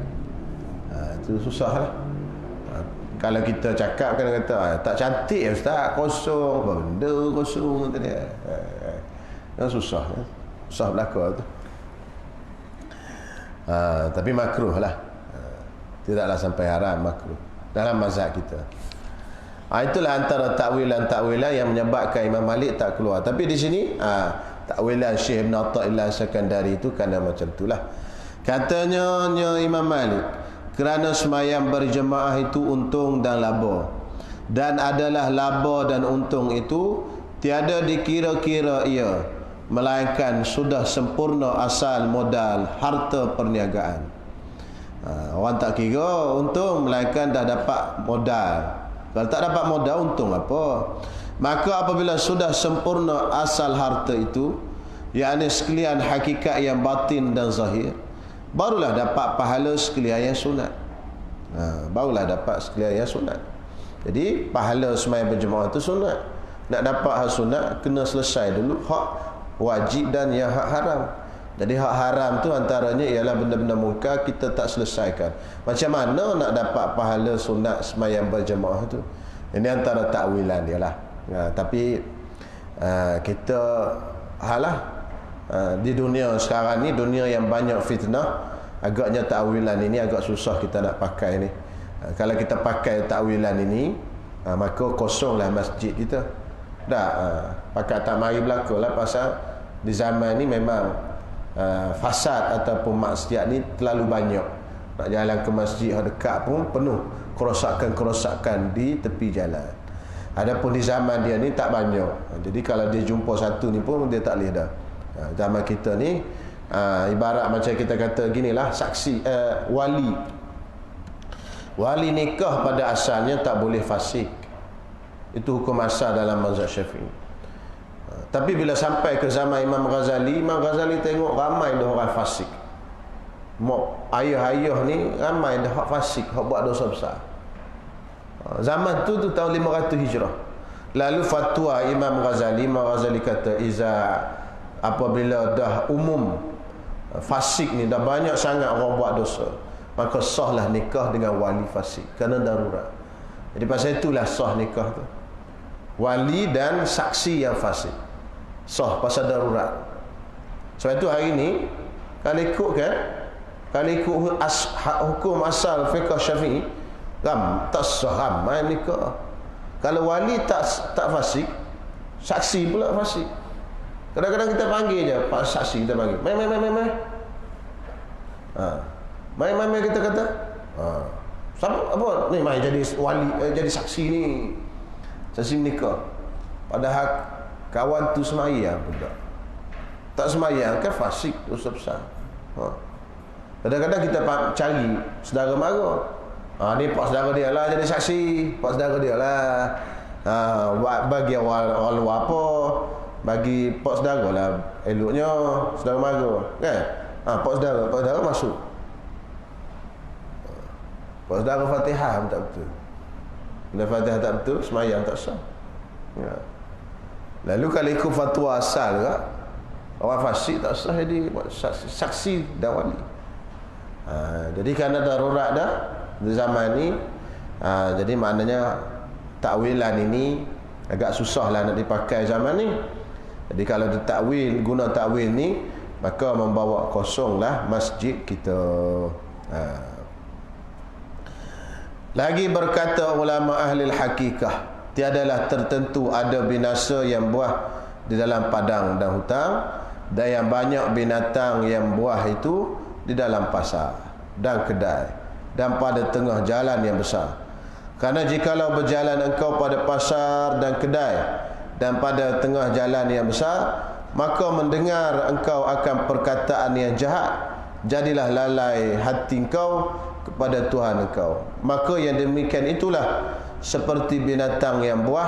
Itu susah lah. Kalau kita cakap kan kata tak cantik ya Ustaz, kosong, apa benda kosong kata dia. Yang susah ya. Susah belaka tu. Tapi makruh lah. Tidaklah sampai haram, makruh dalam mazhab kita. Itulah antara takwilan-takwilan yang menyebabkan Imam Malik tak keluar. Tapi di sini takwilan Syekh Ibn Athaillah Sekandari itu kerana macam itulah. Katanya Imam Malik, kerana semayang berjemaah itu untung dan laba, dan adalah laba dan untung itu tiada dikira-kira ia, melainkan sudah sempurna asal modal harta perniagaan. Orang tak kira untung, melainkan dah dapat modal. Kalau tak dapat modal, untung apa? Maka apabila sudah sempurna asal harta itu, yakni sekalian hakikat yang batin dan zahir, barulah dapat pahala sekalian yang sunat. Barulah dapat sekalian yang sunat. Jadi pahala sembahyang berjemaah itu sunat. Nak dapat hak sunat, kena selesai dulu hak wajib dan yang hak haram. Jadi hak haram tu antaranya ialah benda-benda mungkar kita tak selesaikan. Macam mana nak dapat pahala sunat sembahyang berjemaah tu? Ini antara takwilan dia lah. Tapi kita di dunia sekarang ni, dunia yang banyak fitnah, agaknya takwilan ini agak susah kita nak pakai ni. Kalau kita pakai takwilan ini, maka kosonglah masjid kita. Pakai tak mari berlaku lah, pasal di zaman ni memang fasad ataupun maksiat ni terlalu banyak. Nak jalan ke masjid yang dekat pun penuh kerosakan-kerosakan di tepi jalan. Adapun di zaman dia ni tak banyak. Jadi kalau dia jumpa satu ni pun dia tak boleh dah. Zaman kita ni ibarat macam kita kata ginilah, saksi wali nikah pada asalnya tak boleh fasik. Itu hukum asal dalam mazhab Syafi'i. Tapi bila sampai ke zaman Imam Ghazali tengok ramai dah orang fasik. Ayah-ayah ni ramai dah hak fasik, hak buat dosa besar. Zaman tu tahun 500 Hijrah. Lalu fatwa Imam Ghazali kata, apabila dah umum fasik ni, dah banyak sangat orang buat dosa, maka sahlah nikah dengan wali fasik, kerana darurat. Jadi pasal itulah sah nikah tu, wali dan saksi yang fasik sah pasal darurat. Sebab itu hari ni kalau ikut hukum asal fiqh Syafi'i, tak sah ramai nikah. Kalau wali tak fasik, saksi pula fasik. Kadang-kadang kita panggil je pak saksi, kita panggil mai kita kata siapa apa ni mai jadi wali, jadi saksi ni, saksi nikah. Padahal kawan tu semayang pun tak semayang, kan fasik, dosa besar. Kadang-kadang kita cari saudara mara, ni pak saudara dia lah jadi saksi, pak saudara dia lah. Bagi orang luar apa, bagi pak saudara lah eloknya saudara mara, kan? Pak saudara masuk. Pak saudara Fatihah pun tak betul. Bila Fatihah tak betul, semayang tak sah. Lalu kalau ikut fatwa asal ke, orang fasik tak sah jadi saksi dan wali. Jadi kerana darurat dah di zaman ni, jadi maknanya takwilan ini agak susah lah nak dipakai zaman ni. Jadi kalau guna takwil ni, maka membawa kosonglah masjid kita. Lagi berkata ulama ahli hakikah, tiadalah tertentu ada binasa yang buah di dalam padang dan hutan, dan yang banyak binatang yang buah itu di dalam pasar dan kedai dan pada tengah jalan yang besar. Karena jikalau berjalan engkau pada pasar dan kedai dan pada tengah jalan yang besar, maka mendengar engkau akan perkataan yang jahat, jadilah lalai hati engkau kepada Tuhan engkau. Maka yang demikian itulah seperti binatang yang buah,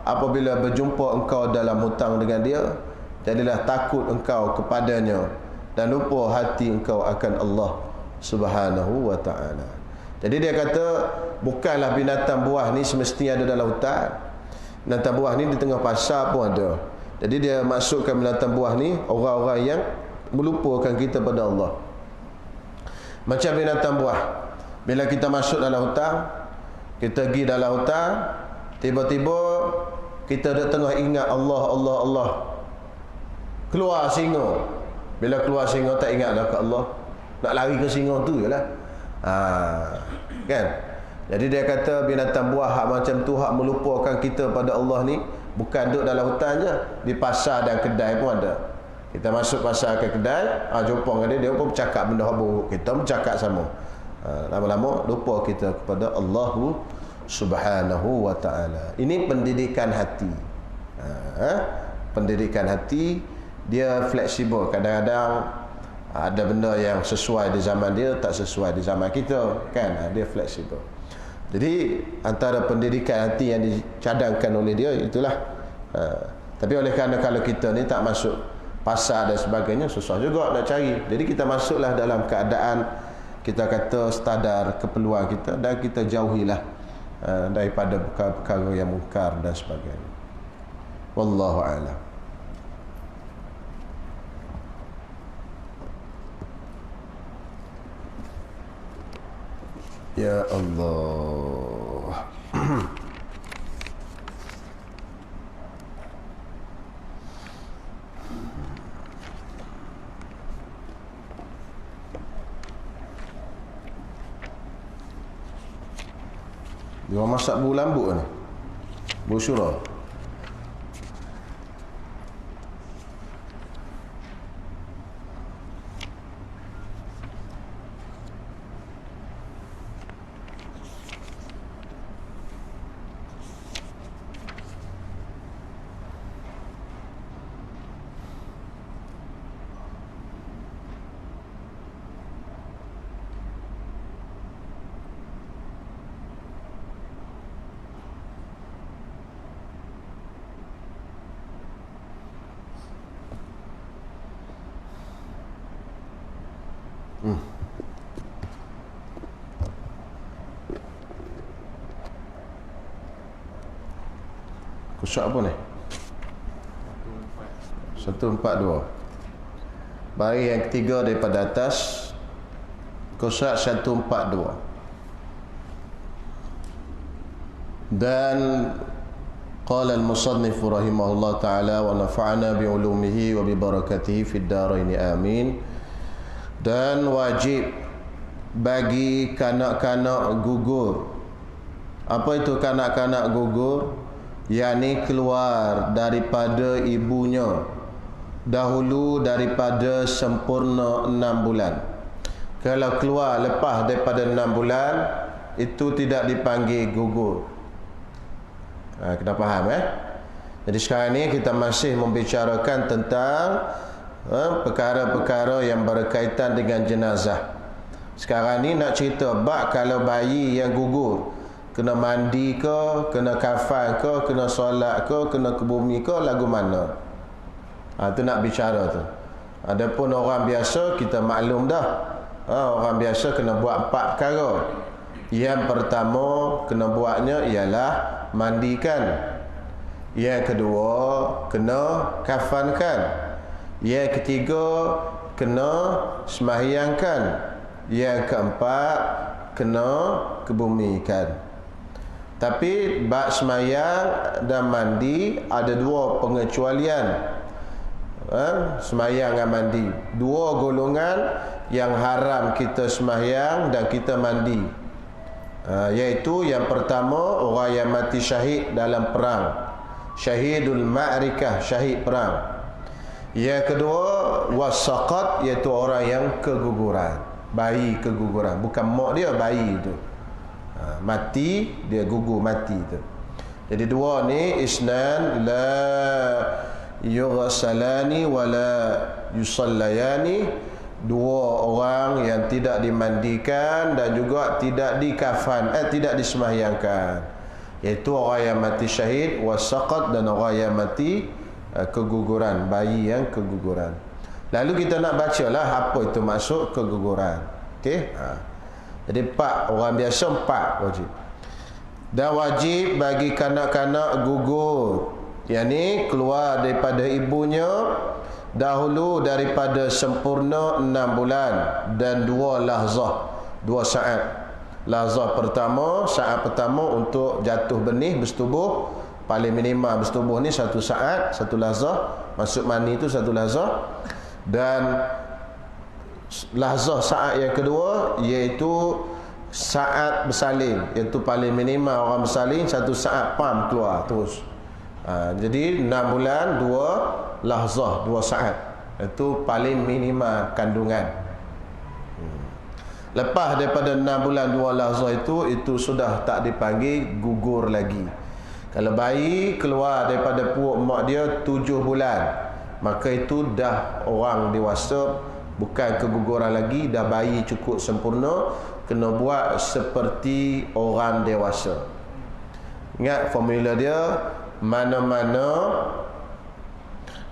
apabila berjumpa engkau dalam hutang dengan dia, jadilah takut engkau kepadanya dan lupa hati engkau akan Allah Subhanahu wa ta'ala. Jadi dia kata, bukanlah binatang buah ni semestinya ada dalam hutan. Binatang buah ni di tengah pasar pun ada. Jadi dia masukkan binatang buah ni orang-orang yang melupakan kita pada Allah. Macam binatang buah, bila kita masuk dalam hutan, kita pergi dalam hutan, tiba-tiba kita ada tengah ingat Allah. keluar singa. Bila keluar singa tak ingat dah ke Allah. Nak lari ke singa tu je lah. Kan? Jadi dia kata binatang buah hak macam tu, hak melupakan kita pada Allah ni, bukan duduk dalam hutan je, di pasar dan kedai pun ada. Kita masuk pasar ke kedai, jumpa dengan dia pun bercakap benda buruk, kita bercakap sama. Lama-lama lupa kita kepada Allah Subhanahu wa ta'ala. Ini pendidikan hati. Pendidikan hati, dia fleksibel. Kadang-kadang ada benda yang sesuai di zaman dia, tak sesuai di zaman kita, kan? Dia fleksibel. Jadi antara pendidikan hati yang dicadangkan oleh dia itulah. Tapi oleh kerana kalau kita ni tak masuk pasar dan sebagainya, susah juga nak cari. Jadi kita masuklah dalam keadaan kita kata sadar keperluan kita, dan kita jauhilah daripada perkara-perkara yang mungkar dan sebagainya. Wallahu a'lam. Ya Allah. Dia masak bulu lambuk ni. Bulu syurah. Kusyak apa ni? 142. Baris yang ketiga daripada atas, kusyak 142. Dan qala al-musannif rahimahullah ta'ala wa nafa'ana bi'ulumihi wa bibarakatihi fid darain amin. Dan wajib bagi kanak-kanak gugur. Apa itu kanak-kanak gugur? Yakni keluar daripada ibunya dahulu daripada sempurna 6 bulan. Kalau keluar lepas daripada 6 bulan, itu tidak dipanggil gugur. Kena faham Jadi sekarang ni kita masih membicarakan tentang perkara-perkara yang berkaitan dengan jenazah. Sekarang ni nak cerita bab kalau bayi yang gugur, kena mandi ke, kena kafan ke, kena solat ke, kena ke bumi ke, lagu mana? Tu nak bicara tu. Adapun orang biasa kita maklum dah. Orang biasa kena buat 4 perkara. Yang pertama kena buatnya ialah mandikan. Yang kedua kena kafankan. Yang ketiga kena sembahyangkan. Yang keempat kena kebumikan. Tapi bab sembahyang dan mandi ada 2 pengecualian. Sembahyang dan mandi, 2 golongan yang haram kita sembahyang dan kita mandi. Iaitu yang pertama, orang yang mati syahid dalam perang, syahidul ma'rikah, syahid perang. Yang kedua, wasaqat, iaitu orang yang keguguran, bayi keguguran, bukan mak dia, bayi tu mati, dia gugur mati tu. Jadi 2 ni isnan la yughsalani wala yusallayani, 2 orang yang tidak dimandikan dan juga tidak dikafan, tidak disembahyangkan, iaitu orang yang mati syahid, wasaqat, dan orang yang mati keguguran, bayi yang keguguran. Lalu kita nak bacalah apa itu maksud keguguran. Okey. Jadi 4, orang biasa 4 wajib. Dan wajib bagi kanak-kanak gugur, yakni keluar daripada ibunya dahulu daripada sempurna 6 bulan dan 2 lahzah, 2 saat. Lahzah pertama, saat pertama untuk jatuh benih bersetubuh, paling minimal bersetubuh ni 1 saat, 1 lahzah. Masuk mani itu 1 lahzah. Dan lahzah saat yang kedua iaitu saat bersalin, iaitu paling minimal orang bersalin 1 saat pam keluar terus. Jadi 6 bulan 2 lahzah, 2 saat. Itu paling minimal kandungan. Lepas daripada 6 bulan 2 lahzah itu sudah tak dipanggil gugur lagi. Kalau bayi keluar daripada perut mak dia 7 bulan, maka itu dah orang dewasa, bukan keguguran lagi, dah bayi cukup sempurna, kena buat seperti orang dewasa. Ingat formula dia, mana-mana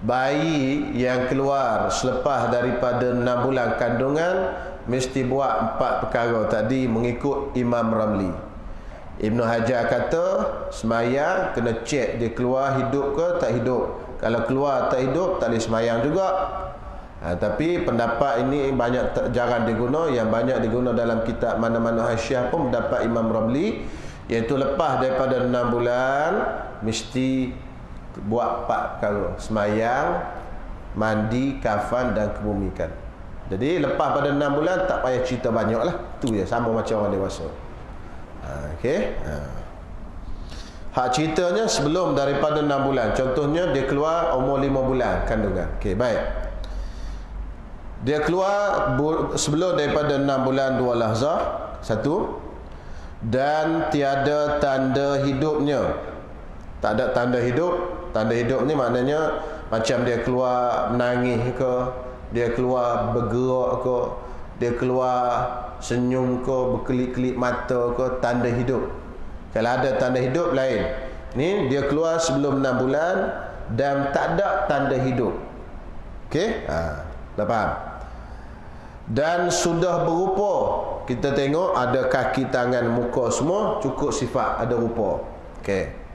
bayi yang keluar selepas daripada 6 bulan kandungan mesti buat 4 perkara tadi mengikut Imam Ramli. Ibn Hajar kata semayang kena cek dia keluar hidup ke tak hidup. Kalau keluar tak hidup tak boleh semayang juga. Tapi pendapat ini jarang diguna. Yang banyak diguna dalam kitab mana-mana Hasyiah pun pendapat Imam Ramli, iaitu lepas daripada 6 bulan mesti buat 4 perkara: semayang, mandi, kafan dan kebumikan. Jadi lepas pada 6 bulan tak payah cerita banyak lah. Itu je, sama macam orang dewasa. Okey. Hak ceritanya sebelum daripada 6 bulan. Contohnya dia keluar umur 5 bulan kandungan. Okey, baik. Dia keluar sebelum daripada 6 bulan 2 lahzah, 1. Dan tiada tanda hidupnya. Tak ada tanda hidup. Tanda hidup ni maknanya macam dia keluar menangis ke, dia keluar bergerak ke, dia keluar senyum ke, berkelip-kelip mata ke, tanda hidup. Kalau ada tanda hidup lain. Ni dia keluar sebelum 6 bulan dan tak ada tanda hidup. Okey? Dah faham? Dan sudah berupa. Kita tengok ada kaki, tangan, muka semua cukup sifat, ada rupa. Okey.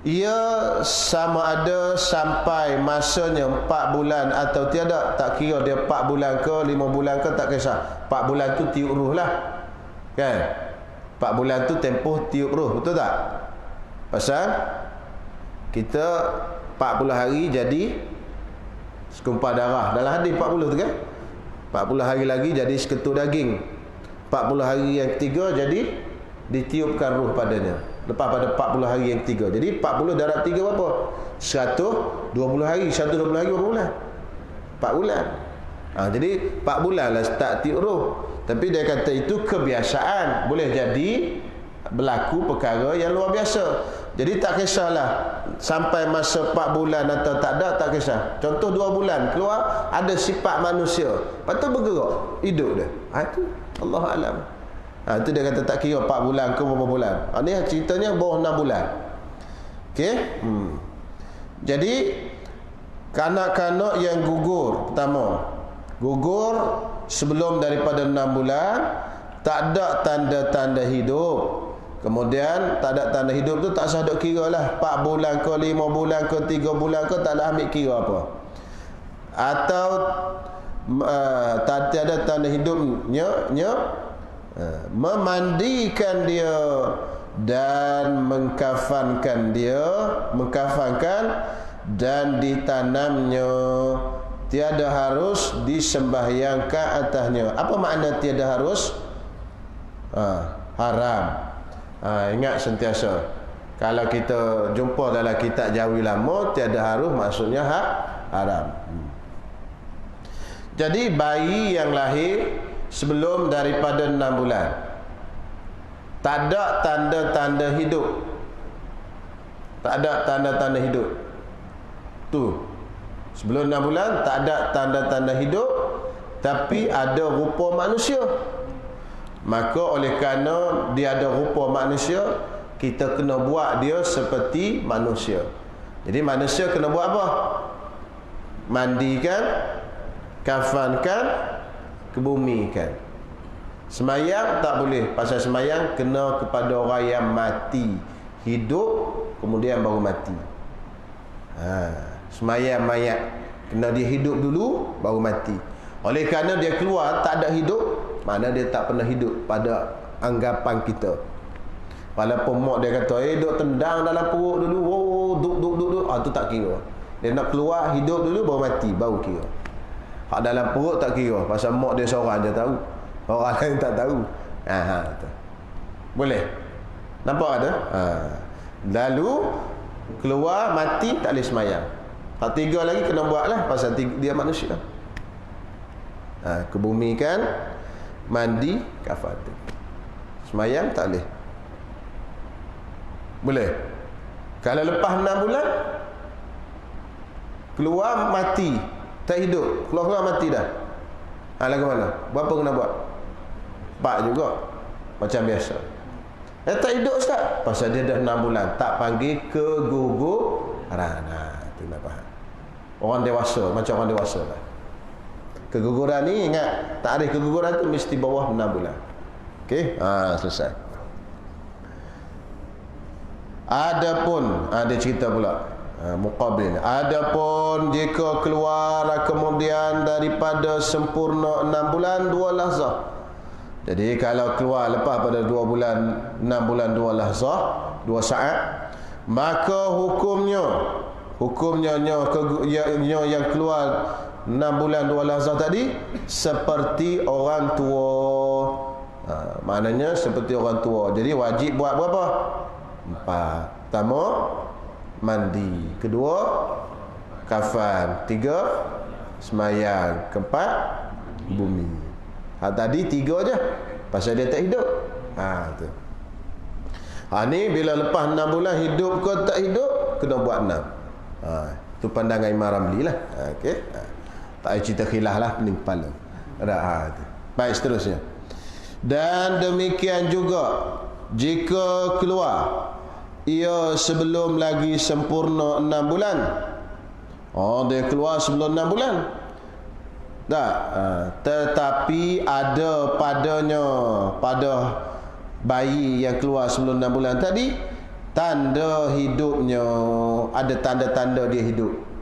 Ia sama ada sampai masanya 4 bulan atau tiada. Tak kira dia 4 bulan ke 5 bulan ke, tak kisah. 4 bulan tu tiup ruh lah, kan? 4 bulan tu tempoh tiup ruh, betul tak? Pasal kita 40 hari jadi sekumpal darah. Dalam hadis 40 tu kan, 40 hari lagi jadi seketul daging. 40 hari yang ketiga jadi ditiupkan ruh padanya. Lepas pada 40 hari yang ketiga. Jadi 40 darab 3 berapa? 120 hari. 120 hari berapa bulan? 4 bulan. Jadi 4 bulan lah start tiup ruh. Tapi dia kata itu kebiasaan. Boleh jadi berlaku perkara yang luar biasa. Jadi tak kisahlah sampai masa 4 bulan atau tak ada, tak kisah. Contoh 2 bulan keluar ada sifat manusia, lepas tu bergerak, hidup dia. Itu Allah Alam. Itu dia kata tak kira 4 bulan ke berapa bulan. Ini ceritanya bawah 6 bulan. Okey. Jadi kanak-kanak yang gugur, pertama, gugur sebelum daripada 6 bulan, tak ada tanda-tanda hidup. Kemudian tak ada tanda hidup tu tak usah duk kira lah 4 bulan ke 5 bulan ke 3 bulan ke, tak ada ambil kira apa. Atau tak ada tanda hidupnya, memandikan dia dan mengkafankan dan ditanamnya, tiada harus disembahyangkan atasnya. Apa makna tiada harus? Haram. Ingat sentiasa, kalau kita jumpa dalam kitab Jawi lama, tiada harus maksudnya haram. Jadi bayi yang lahir sebelum daripada 6 bulan tak ada tanda-tanda hidup. Tak ada tanda-tanda hidup. Tu. Sebelum 6 bulan tak ada tanda-tanda hidup, tapi ada rupa manusia. Maka oleh kerana dia ada rupa manusia, kita kena buat dia seperti manusia. Jadi manusia kena buat apa? Mandikan, kafankan, kebumikan. Semayang tak boleh. Pasal semayang kena kepada orang yang mati, hidup kemudian baru mati. Semayang mayat kena dia hidup dulu baru mati. Oleh kerana dia keluar tak ada hidup, mana dia tak pernah hidup pada anggapan kita. Walaupun mak dia kata, duk tendang dalam perut dulu, oh, duk, tu tak kira. Dia nak keluar hidup dulu baru mati, baru kira. Hak dalam perut tak kira, pasal mak dia seorang je tahu. Orang lain tak tahu. Tu. Boleh? Nampak ada? Lalu keluar mati tak boleh semayang. Tak tiga lagi kena buat lah, pasal dia manusia. Kebumikan, mandi, kafan. Semayang tak boleh. Boleh. Kalau lepas 6 bulan keluar mati, tak hidup, keluar mati dah. Lagu mana? Berapa kena buat? 4 juga. Macam biasa. Tak hidup Ustaz. Pasal dia dah 6 bulan, tak panggil keguguran. Itu nak faham. Orang dewasa, macam orang dewasa lah. Keguguran ni ingat, tarikh keguguran tu mesti bawah 6 bulan. Okey? Selesai. Adapun dia cerita pula muqabil. Adapun jika keluar kemudian daripada sempurna 6 bulan 2 lahzah. Jadi kalau keluar lepas pada 2 bulan 6 bulan 2 lahzah, 2 saat, maka hukumnya yang keluar 6 bulan 2 lahzah tadi seperti orang tua. Maknanya seperti orang tua. Jadi wajib buat berapa? 4. Pertama, mandi. Kedua, kafan. 3, semayang. Keempat, bumi. Tadi 3 je, pasal dia tak hidup. Tu. Ni bila lepas 6 bulan hidup ke tak hidup, kena buat 6. Itu pandangan Imam Ramli lah. Okey. Tak ada cerita khilaf lah, pening kepala. Baik, seterusnya. Dan demikian juga jika keluar ia sebelum lagi sempurna 6 bulan. Dia keluar sebelum 6 bulan. Tak. Tetapi ada padanya, pada bayi yang keluar sebelum 6 bulan tadi, tanda hidupnya. Ada tanda-tanda dia hidup.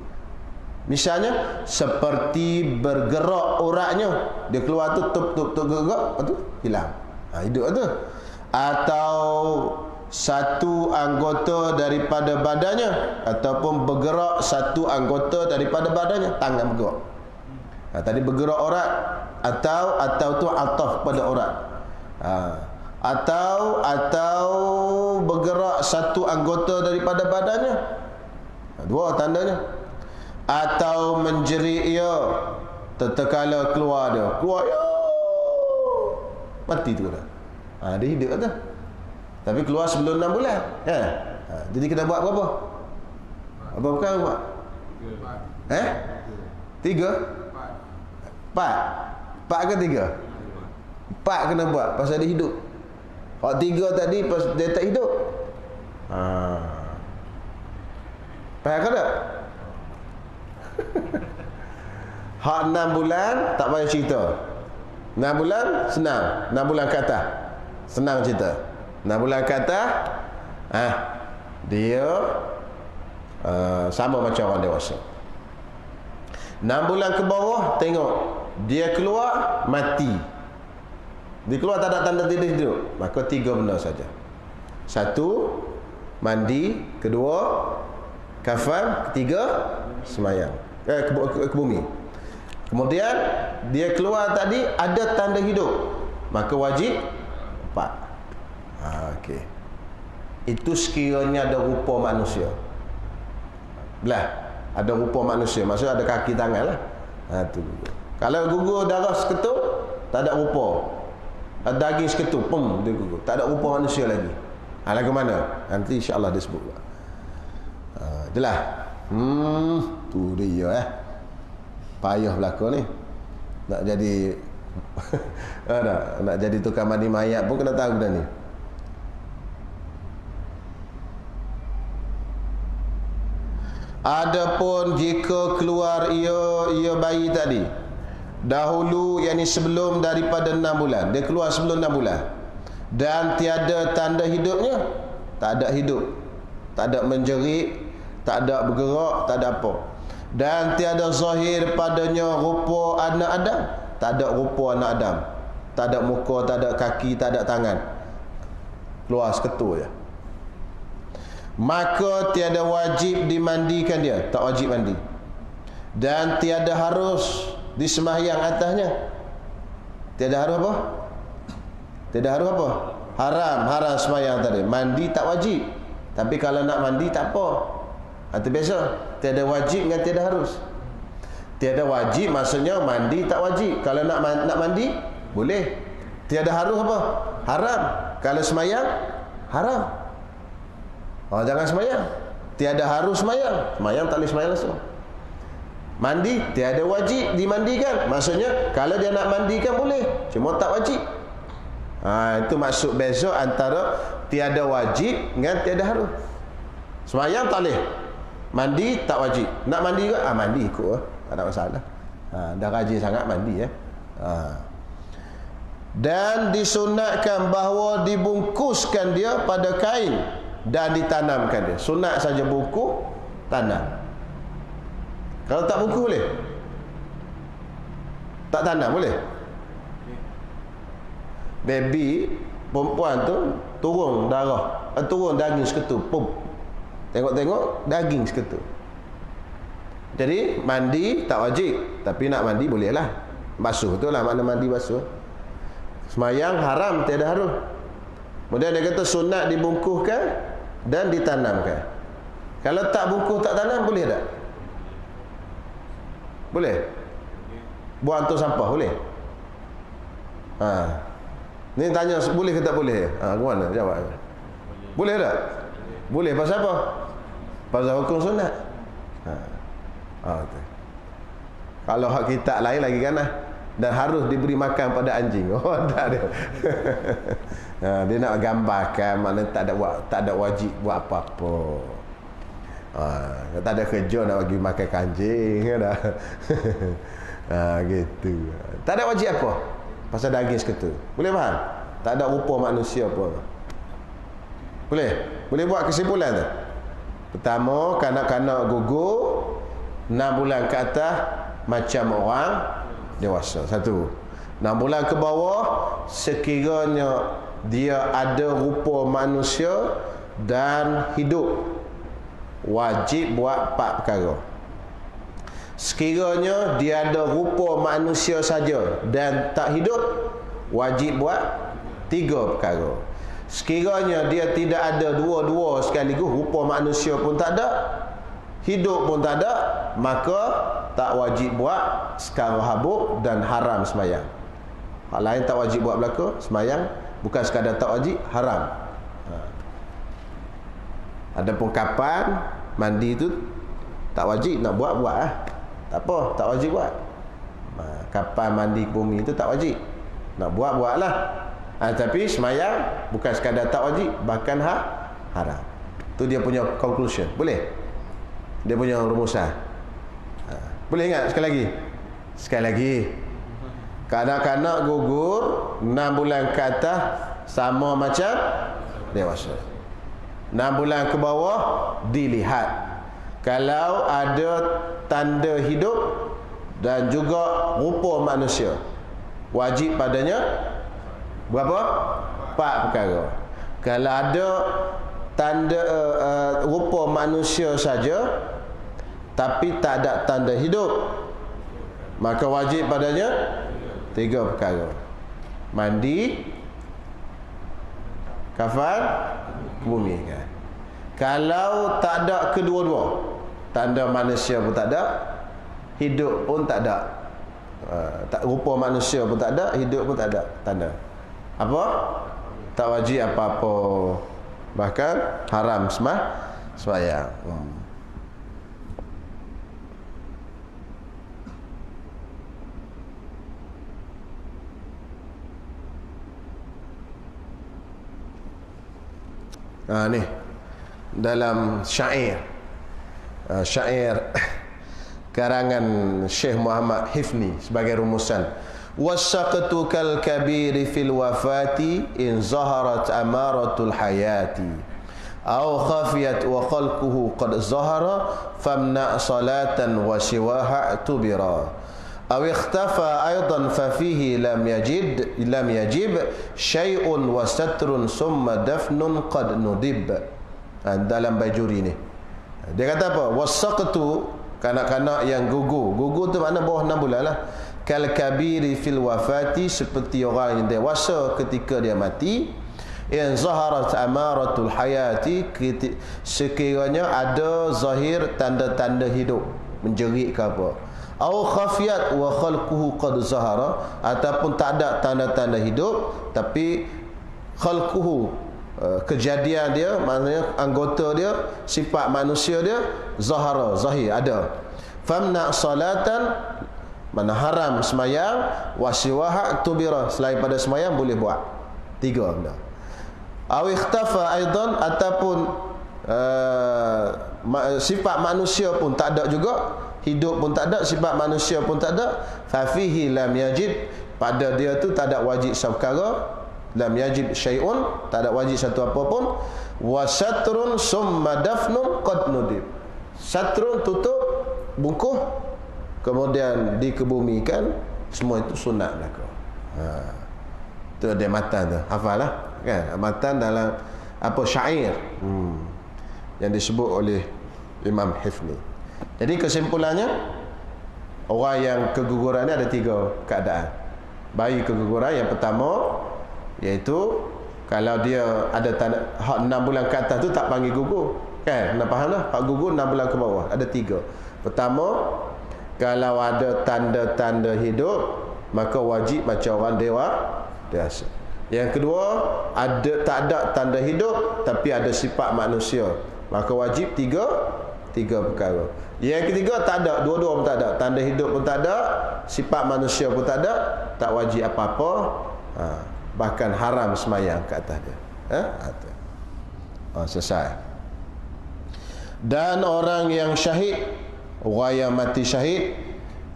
Misalnya seperti bergerak uratnya. Dia keluar tu tup gerak, lepas tu hilang. Hidup tu. Atau satu anggota daripada badannya, ataupun bergerak satu anggota daripada badannya, tangan bergerak. Tadi bergerak urat, atau tu ataf pada urat. Atau bergerak satu anggota daripada badannya. 2 tandanya. Atau menjerit ia tatkala keluar dia. Keluar ya. Mati tu dah. Dia hidup tu. Tapi keluar sebelum 6 bulan. Jadi kena buat berapa? Apa perkara buat? 3? 4 ke 3? 4 kena buat pasal dia hidup. Hak 3 tadi pas dia tak hidup. Faham ke tak? Hak 6 bulan tak payah cerita. 6 bulan senang. 6 bulan ke atas senang cerita. 6 bulan ke atas dia sama macam orang dewasa. 6 bulan ke bawah, tengok dia keluar mati. Dia keluar tak ada tanda dia hidup, maka 3 benda saja. 1, mandi. 2, kafan. 3, semayang. Ke bumi. Kemudian dia keluar tadi ada tanda hidup, maka wajib 4. Okey. Itu sekiranya ada rupa manusia. Belah. Ada rupa manusia, maksudnya ada kaki tangan lah. Tu. Kalau gugur darah seketul, tak ada rupa. Daging seketul, dia gugur. Tak ada rupa manusia lagi. Lagu mana? Nanti insya-Allah dia sebut. Itulah. Tu dia payah belaka ni. Nak jadi nak jadi tukang mandi mayat pun kena tahu dah ni. Adapun jika keluar ia bayi tadi dahulu, yakni sebelum daripada 6 bulan, dia keluar sebelum 6 bulan dan tiada tanda hidupnya, tak ada hidup, tak ada menjerit, tak ada bergerak, tak ada apa, dan tiada zahir padanya rupa anak Adam, tak ada rupa anak Adam, tak ada muka, tak ada kaki, tak ada tangan. keluar seketul je. Maka tiada wajib dimandikan dia, tak wajib mandi. Dan tiada harus disembahyang atasnya. Tiada harus apa? Tiada harus apa? Haram sembahyang tadi. Mandi tak wajib. Tapi kalau nak mandi tak apa. Itu biasa. Tiada wajib dengan tiada harus. Tiada wajib maksudnya mandi tak wajib. Kalau nak mandi boleh. Tiada harus apa? Haram. Kalau sembahyang haram. Jangan sembahyang. Tiada harus sembahyang. Sembahyang tak boleh sembahyang langsung. Mandi tiada wajib dimandikan. Maksudnya kalau dia nak mandikan boleh, cuma tak wajib. Itu maksud beza antara tiada wajib dengan tiada harus. Sembahyang tak boleh, mandi tak wajib. Nak mandi juga, mandi ikut tak ada masalah. Dah rajin sangat mandi Dan disunatkan bahawa dibungkuskan dia pada kain dan ditanamkan dia. Sunat saja bungkus, tanam. Kalau tak bungkus boleh? Tak tanam boleh? Baby perempuan tu turun darah, turun daging seketul, pum. Tengok-tengok daging seketul. Jadi mandi tak wajib, tapi nak mandi boleh lah. Basuh tu lah makna mandi basuh. Semayang haram, tiada harus. Kemudian dia kata sunat dibungkuskan dan ditanamkan. Kalau tak bungkus tak tanam boleh tak? Boleh? Buang tu sampah boleh? Ni tanya boleh ke tak boleh? Mana jawab? Boleh tak? Boleh pasal apa? Pasal hukum sunat. Kalau hak kita lain lagi kan dan harus diberi makan pada anjing. Tak ada. Dia nak gambarkan mana tak ada wajib buat apa-apa. Tak ada kerja nak bagi makan anjing dah. Gitu. Tak ada wajib apa pasal daging seketul. Boleh faham? Tak ada rupa manusia apa. Boleh buat kesimpulan tu. Pertama, kanak-kanak gugur 6 bulan ke atas macam orang dewasa. 1. 6 bulan ke bawah sekiranya dia ada rupa manusia dan hidup, wajib buat 4 perkara. Sekiranya dia ada rupa manusia saja dan tak hidup, wajib buat 3 perkara. Sekiranya dia tidak ada dua-dua sekaligus, rupa manusia pun tak ada, hidup pun tak ada, maka tak wajib buat sekarang habuk dan haram sembahyang. Hal lain tak wajib buat belaka, sembahyang bukan sekadar tak wajib, haram. Adapun kapan mandi tu tak wajib, nak buat lah. Tak apa, tak wajib buat. Kapan mandi bumi tu tak wajib, nak buat lah. Tapi sembahyang bukan sekadar tak wajib, bahkan haram. Tu dia punya conclusion. Boleh? Dia punya rumusan. Boleh ingat sekali lagi. Kanak-kanak gugur 6 bulan ke atas sama macam dewasa. 6 bulan ke bawah dilihat. Kalau ada tanda hidup dan juga rupa manusia, wajib padanya berapa? 4 perkara. Kalau ada tanda rupa manusia saja tapi tak ada tanda hidup, maka wajib padanya 3 perkara. Mandi, kafan, bumi kan. Kalau tak ada kedua-dua, tanda manusia pun tak ada, hidup pun tak ada, rupa manusia pun tak ada, hidup pun tak ada tanda, apa? Tak wajib apa-apa, bahkan haram sembahyang. Ni dalam syair karangan Syekh Muhammad Hifni sebagai rumusan, wasaqtu kal kabiri fil wafati in zaharat amaratul hayati aw khafiyat wa khalquhu qad zahara famna salatan wa siwaha tubira aw ikhtafa aidan fa fihi lam yajib syai'un wa satrun summa dafnun qad nudib. Dalam Bajuri ni dia kata apa? Wasaqtu, kanak-kanak yang gugur tu makna bawah 6 bulan lah. Kal kabiri fil wafati, seperti orang yang dewasa ketika dia mati. Yang zaharat amaratul hayati, sekiranya ada zahir tanda-tanda hidup, menjerit ke apa. Au khafiyat wa khalquhu qad zahara, ataupun tak ada tanda-tanda hidup tapi khalquhu, kejadian dia, maknanya anggota dia, sifat manusia dia zahara, zahir, ada. Famna salatan, mana haram semayang, wasiwaha tubira, selain pada semayang boleh buat. 3 benda. Aw ikhtafa aidan, ataupun sifat manusia pun tak ada juga, hidup pun tak ada, sifat manusia pun tak ada. Fa fihi lam yajib, pada dia tu tak ada wajib satu perkara. Lam yajib syai'un, tak ada wajib satu apa pun. Wa satrun summa dafnun qad nudib. Satrun, tutup, bungkuh, kemudian dikebumikan, semua itu sunat belaka. Tu dia matan tu, hafal lah kan, matan dalam apa, syair yang disebut oleh Imam Hifni. Jadi kesimpulannya, orang yang keguguran ni ada 3 keadaan. Bayi keguguran yang pertama, iaitu kalau dia ada tanda 6 bulan ke atas tu tak panggil gugur kan, nak faham lah. Hak gugur 6 bulan ke bawah ada 3. Pertama, kalau ada tanda-tanda hidup, maka wajib macam orang dewasa. Yang kedua, tak ada tanda hidup tapi ada sifat manusia, maka wajib 3 perkara. Yang ketiga, tak ada, dua-dua pun tak ada, tanda hidup pun tak ada, sifat manusia pun tak ada, tak wajib apa-apa, bahkan haram semayang ke atas dia. Selesai. Dan orang yang syahid, orang yang mati syahid,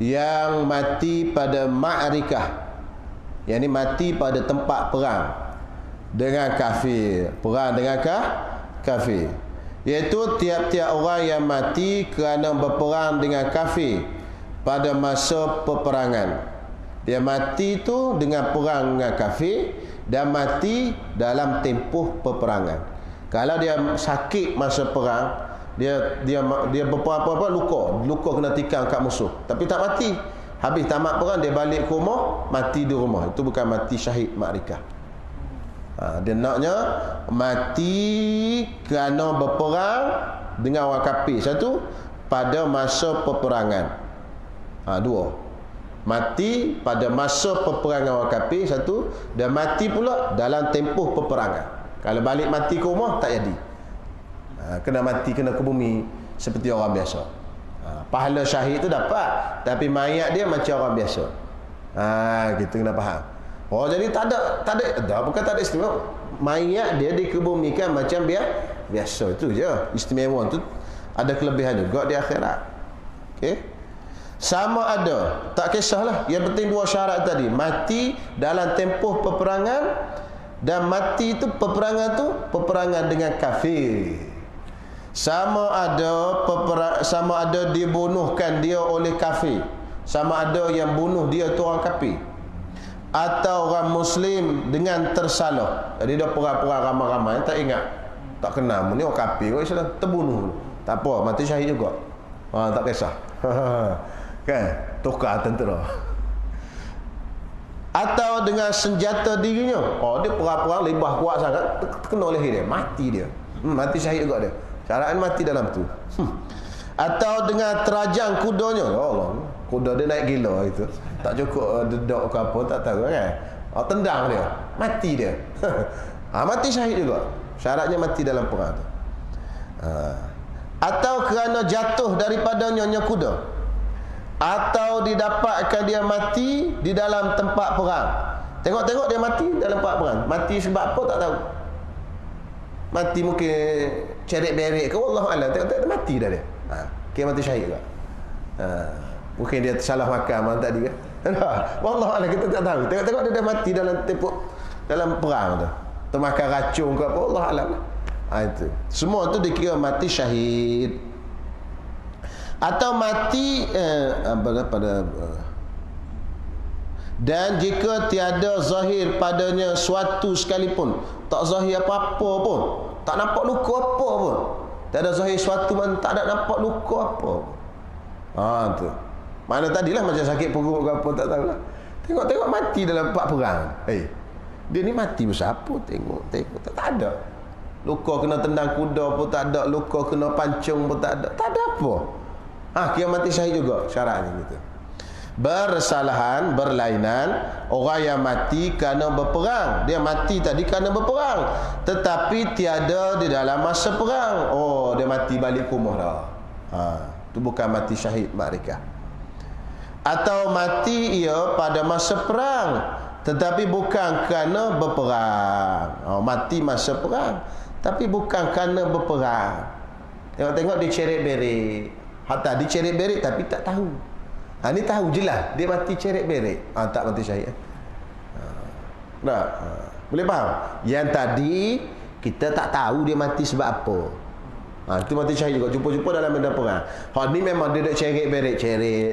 yang mati pada ma'rikah, yang ni mati pada tempat perang dengan kafir, perang dengan kafir, iaitu tiap-tiap orang yang mati kerana berperang dengan kafir pada masa peperangan. Dia mati tu dengan perang dengan kafir dan mati dalam tempoh peperangan. Kalau dia sakit masa perang, dia berapa-apa luka kena tikam kat musuh, tapi tak mati. Habis tamat perang, dia balik ke rumah, mati di rumah. Itu bukan mati syahid ma'rikah. Dia naknya mati kerana berperang dengan orang kafir. Satu, pada masa peperangan. 2, mati pada masa peperangan orang kafir. Satu, dan mati pula dalam tempoh peperangan. Kalau balik mati ke rumah, tak jadi. Kena mati, kena ke bumi seperti orang biasa. Pahala syahid tu dapat, tapi mayat dia macam orang biasa. Kita kena faham. Jadi tak ada, bukan tak ada istimewa. Mayat dia dikebumikan macam biasa, itu je. Istimewa tu ada kelebihan juga di akhirat. Okey. Sama ada, tak kisahlah. Yang penting 2 syarat tadi, mati dalam tempoh peperangan, dan mati tu peperangan dengan kafir. Sama ada dibunuhkan dia oleh kafir, sama ada yang bunuh dia tu orang kafir, atau orang muslim dengan tersalah. Jadi dia perang-perang ramai-ramai, tak ingat, tak kenal ni orang kafir, orang Islam terbunuh, tak apa, mati syahid juga. Tak kisah. Kan, tukar tentera. Atau dengan senjata dirinya, dia perang-perang lebah kuat sangat, kena oleh dia, mati dia, mati syahid juga dia. Syarat mati dalam tu. Atau dengan terajang kudanya. Ya Allah, kuda dia naik gila itu. Tak cukup dedok ke apa, tak tahu kan. Tendang dia, mati dia. Mati syahid juga. Syaratnya mati dalam perang tu. Atau kerana jatuh daripadanya kuda, atau didapatkan dia mati di dalam tempat perang. Tengok-tengok dia mati dalam tempat perang. Mati sebab apa tak tahu. Mati mungkin ceret-beret ke, wallahualam, tengok-tengok mati dah dia. Kira mati syahid juga. Mungkin dia salah makan malam tadi kan. Wallahualam, kita tak tahu. Tengok-tengok dia dah mati dalam perang tu. Termakan racun ke apa, wallahualam. Itu. Semua tu dikira mati syahid. Atau mati Dan jika tiada zahir padanya suatu sekalipun, tak zahir apa-apa pun, tak nampak luka apa pun, tak ada zahir suatu pun, tak ada nampak luka apa pun. Tu. Mana tadilah macam sakit perut ke apa tak tahulah. Tengok-tengok mati dalam perang. Dia ni mati besar apa? Tengok tak ada. Luka kena tendang kuda pun tak ada, luka kena pancung pun tak ada. Tak ada apa. Kira mati syahid juga syaratnya gitu. Bersalahan, berlainan orang yang mati kerana berperang. Dia mati tadi kerana berperang, tetapi tiada di dalam masa perang. Dia mati balik rumah dah. Itu bukan mati syahid makrifah. Atau mati ia pada masa perang, tetapi bukan kerana berperang. Mati masa perang, tapi bukan kerana berperang. Tengok-tengok dia ceret-beret. Hatta dia ceret-beret tapi tak tahu. Ni tahu jelas dia mati ceret-beret. Tak mati syahid. Boleh faham? Yang tadi kita tak tahu dia mati sebab apa. Itu mati syahid juga. Jumpa-jumpa dalam medan perang. Ni memang dia dah ceret-beret,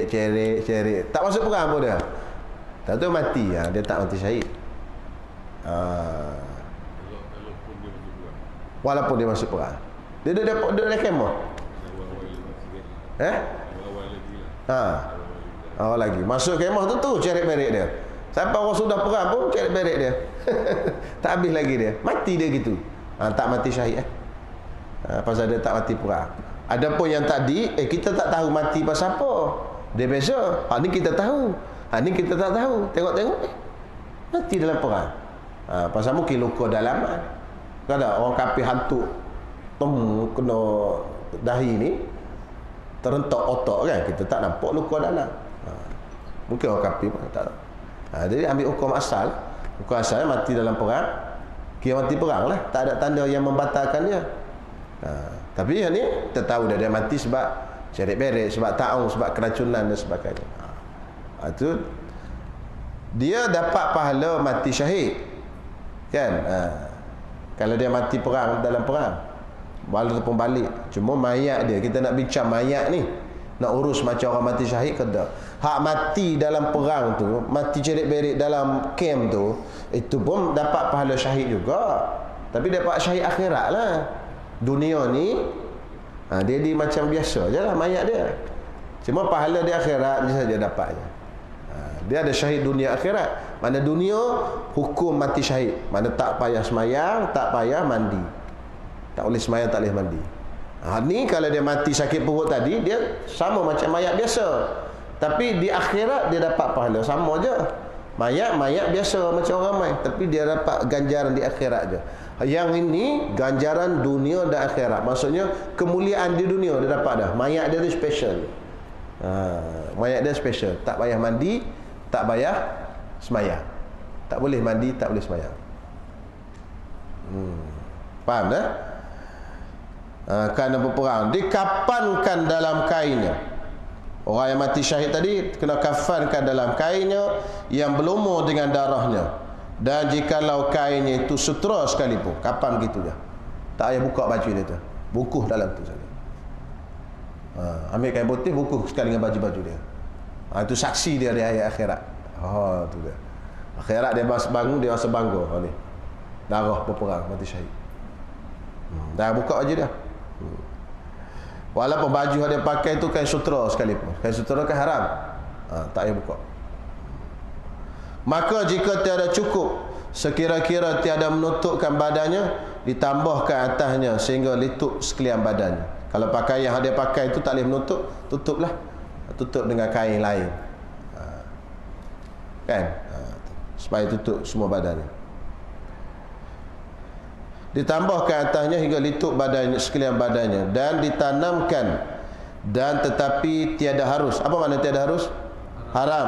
ceret. Tak masuk perang pun dia. Tak tahu mati. Dia tak mati syahid. Walaupun dia masuk perang, dia duduk kemah. Awal lagi masuk kemah tu ceret-beret dia. Sampai orang sudah perang pun ceret-beret dia. Tak habis lagi dia. Mati dia gitu. Tak mati syahid. Pasal dia tak mati perang. Adapun yang tadi kita tak tahu mati pasal apa. Dia beza. Ni kita tahu. Ni kita tak tahu. Tengok-tengok mati dalam perang. Pasal mungkin luka dalaman. Ada orang kafir hantu kena dahi ni, terentak otak kan, kita tak nampak luka dalam. Mungkin orang kafir pun tak tahu. Jadi ambil hukum asal. Hukum asalnya mati dalam perang, kira mati perang lah, tak ada tanda yang membatalkan dia. Tapi yang ni kita tahu dia mati sebab ceret-beret, sebab taung, sebab keracunan dan sebagainya. Itu dia dapat pahala mati syahid kan. Kalau dia mati perang, dalam perang walaupun balik, cuma mayat dia, kita nak bincang mayat ni, nak urus macam orang mati syahid ke tak. Hak mati dalam perang tu, mati ceret-beret dalam kem tu, itu pun dapat pahala syahid juga, tapi dapat syahid akhirat lah. Dunia ni dia macam biasa je lah mayat dia, cuma pahala di akhirat je saja dapatnya. Dia ada syahid dunia akhirat. Mana dunia hukum mati syahid, mana tak payah semayang, tak payah mandi, tak boleh semayang, tak boleh mandi. Ni kalau dia mati sakit perut tadi, dia sama macam mayat biasa, tapi di akhirat dia dapat pahala sama je. Mayat biasa macam orang ramai, tapi dia dapat ganjaran di akhirat je. Yang ini ganjaran dunia dan akhirat. Maksudnya kemuliaan di dunia dia dapat dah. Mayat dia tu special. Mayat dia special, tak payah mandi, tak payah semayang, tak boleh mandi, tak boleh semayang. Faham tak? Kerana berperang, dikafankan dalam kainnya. Orang yang mati syahid tadi kena kafankan dalam kainnya yang berlumur dengan darahnya. Dan jikalau kainnya itu sutra sekalipun, kapan gitu je, tak payah buka baju dia tu, bukuh dalam tu saja. Ambil kain putih, bukuh sekali dengan baju-baju dia. Itu saksi dia di hari akhirat. Tu dia. Akhirat dia bangun, dia rasa bangga. Ni darah berperang, mati syahid. Dah buka baju dia. Walaupun baju yang dia pakai tu kain sutra sekalipun, kain sutra kan haram, tak payah buka. Maka jika tiada cukup, sekira-kira tiada menutupkan badannya, ditambahkan atasnya sehingga litup sekalian badannya. Kalau pakaian yang dia pakai itu tak boleh menutup, tutuplah, tutup dengan kain lain, kan, supaya tutup semua badannya. Ditambahkan atasnya hingga litup badannya, sekalian badannya, dan ditanamkan, dan tetapi tiada harus. Apa makna tiada harus? Haram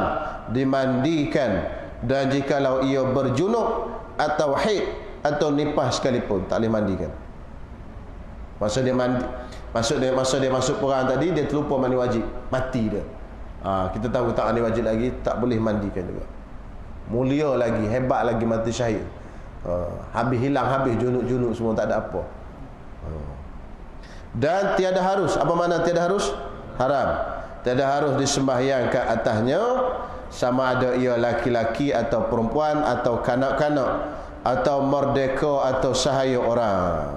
dimandikan, dan jikalau ia berjunub atau haid atau nifas sekalipun tak boleh mandikan. Masa dia mandi, masa dia masuk perang tadi, dia terlupa mandi wajib, mati dia. Kita tahu tak mandi wajib lagi, tak boleh mandikan juga. Mulia lagi, hebat lagi mati syahid. Habis hilang, habis junub semua, tak ada apa. Dan tiada harus. Apa makna tiada harus? Haram. Tiada harus disembahyangkan atasnya sama ada ia laki-laki atau perempuan atau kanak-kanak atau merdeka atau sahaya orang.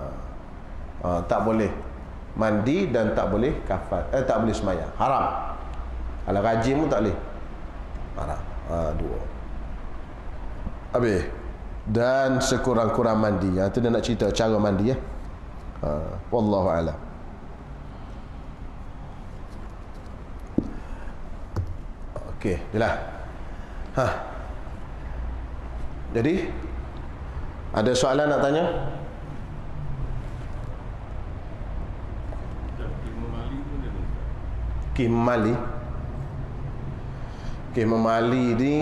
Tak boleh mandi dan tak boleh kafan, tak boleh sembahyang, haram. Kalau rajin pun tak boleh, haram. Dua. Habis. Dan sekurang-kurang mandi. Itu dia nak cerita cara mandi ya. Wallahu a'lam. Okey, itulah. Jadi ada soalan nak tanya? Kimali. Kimali ni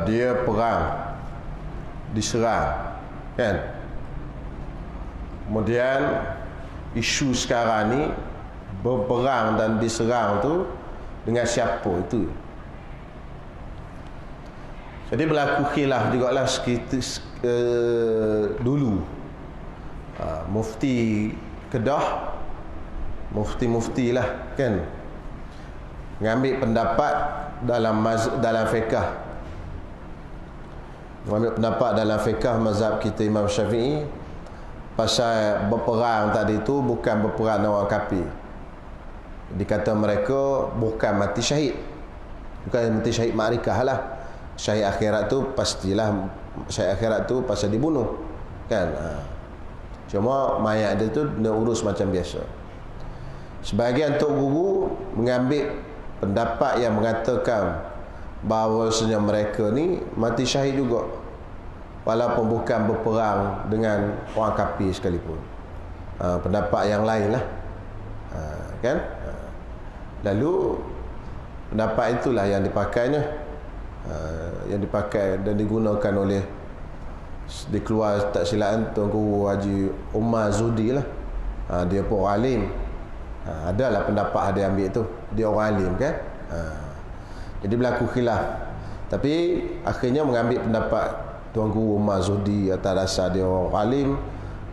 dia perang, diserang, kan? Kemudian isu sekarang ni berperang dan diserang tu dengan siapa itu. Jadi berlaku khilaf jugalah sekitar dulu. Mufti Kedah, mufti lah, kan, mengambil pendapat dalam fiqh. Mengambil pendapat dalam fiqh mazhab kita Imam Syafi'i pasal berperang tadi tu bukan berperang dengan orang kafir. Dikata mereka bukan mati syahid, bukan mati syahid ma'rikah lah. Syahid akhirat tu pastilah, syahid akhirat tu pasal dibunuh, kan. Cuma mayat dia tu dia urus macam biasa. Sebahagian tok guru mengambil pendapat yang mengatakan bahawasanya mereka ni mati syahid juga, walaupun bukan berperang dengan orang kafir sekalipun. Pendapat yang lain lah, kan. Lalu pendapat itulah yang dipakainya, yang dipakai dan digunakan oleh, dikeluar tak silakan Tuan Guru Haji Umar Zudi lah. Dia pun orang alim. Adalah pendapat dia ambil tu, dia orang alim, kan. Jadi berlaku khilaf, tapi akhirnya mengambil pendapat Tuan Guru Umar Zudi atas dasar dia orang alim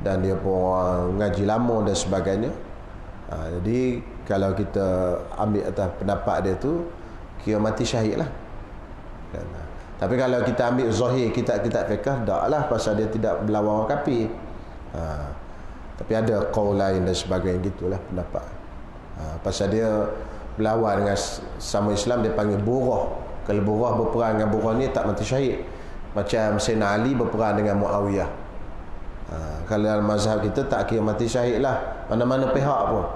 dan dia pun orang ngaji lama dan sebagainya. Jadi kalau kita ambil atas pendapat dia tu, kira mati syahid lah, kan? Tapi kalau kita ambil zahir kitab-kitab fiqh, tak lah, pasal dia tidak berlawan orang kafir. Tapi ada qaul lain dan sebagainya, gitulah pendapat. Pasal dia berlawan dengan sama Islam, dia panggil burah. Kalau burah berperang dengan burah ni tak mati syahid. Macam Sayyidina Ali berperang dengan Muawiyah. Kalau dalam mazhab kita tak kira mati syahid lah, mana-mana pihak pun.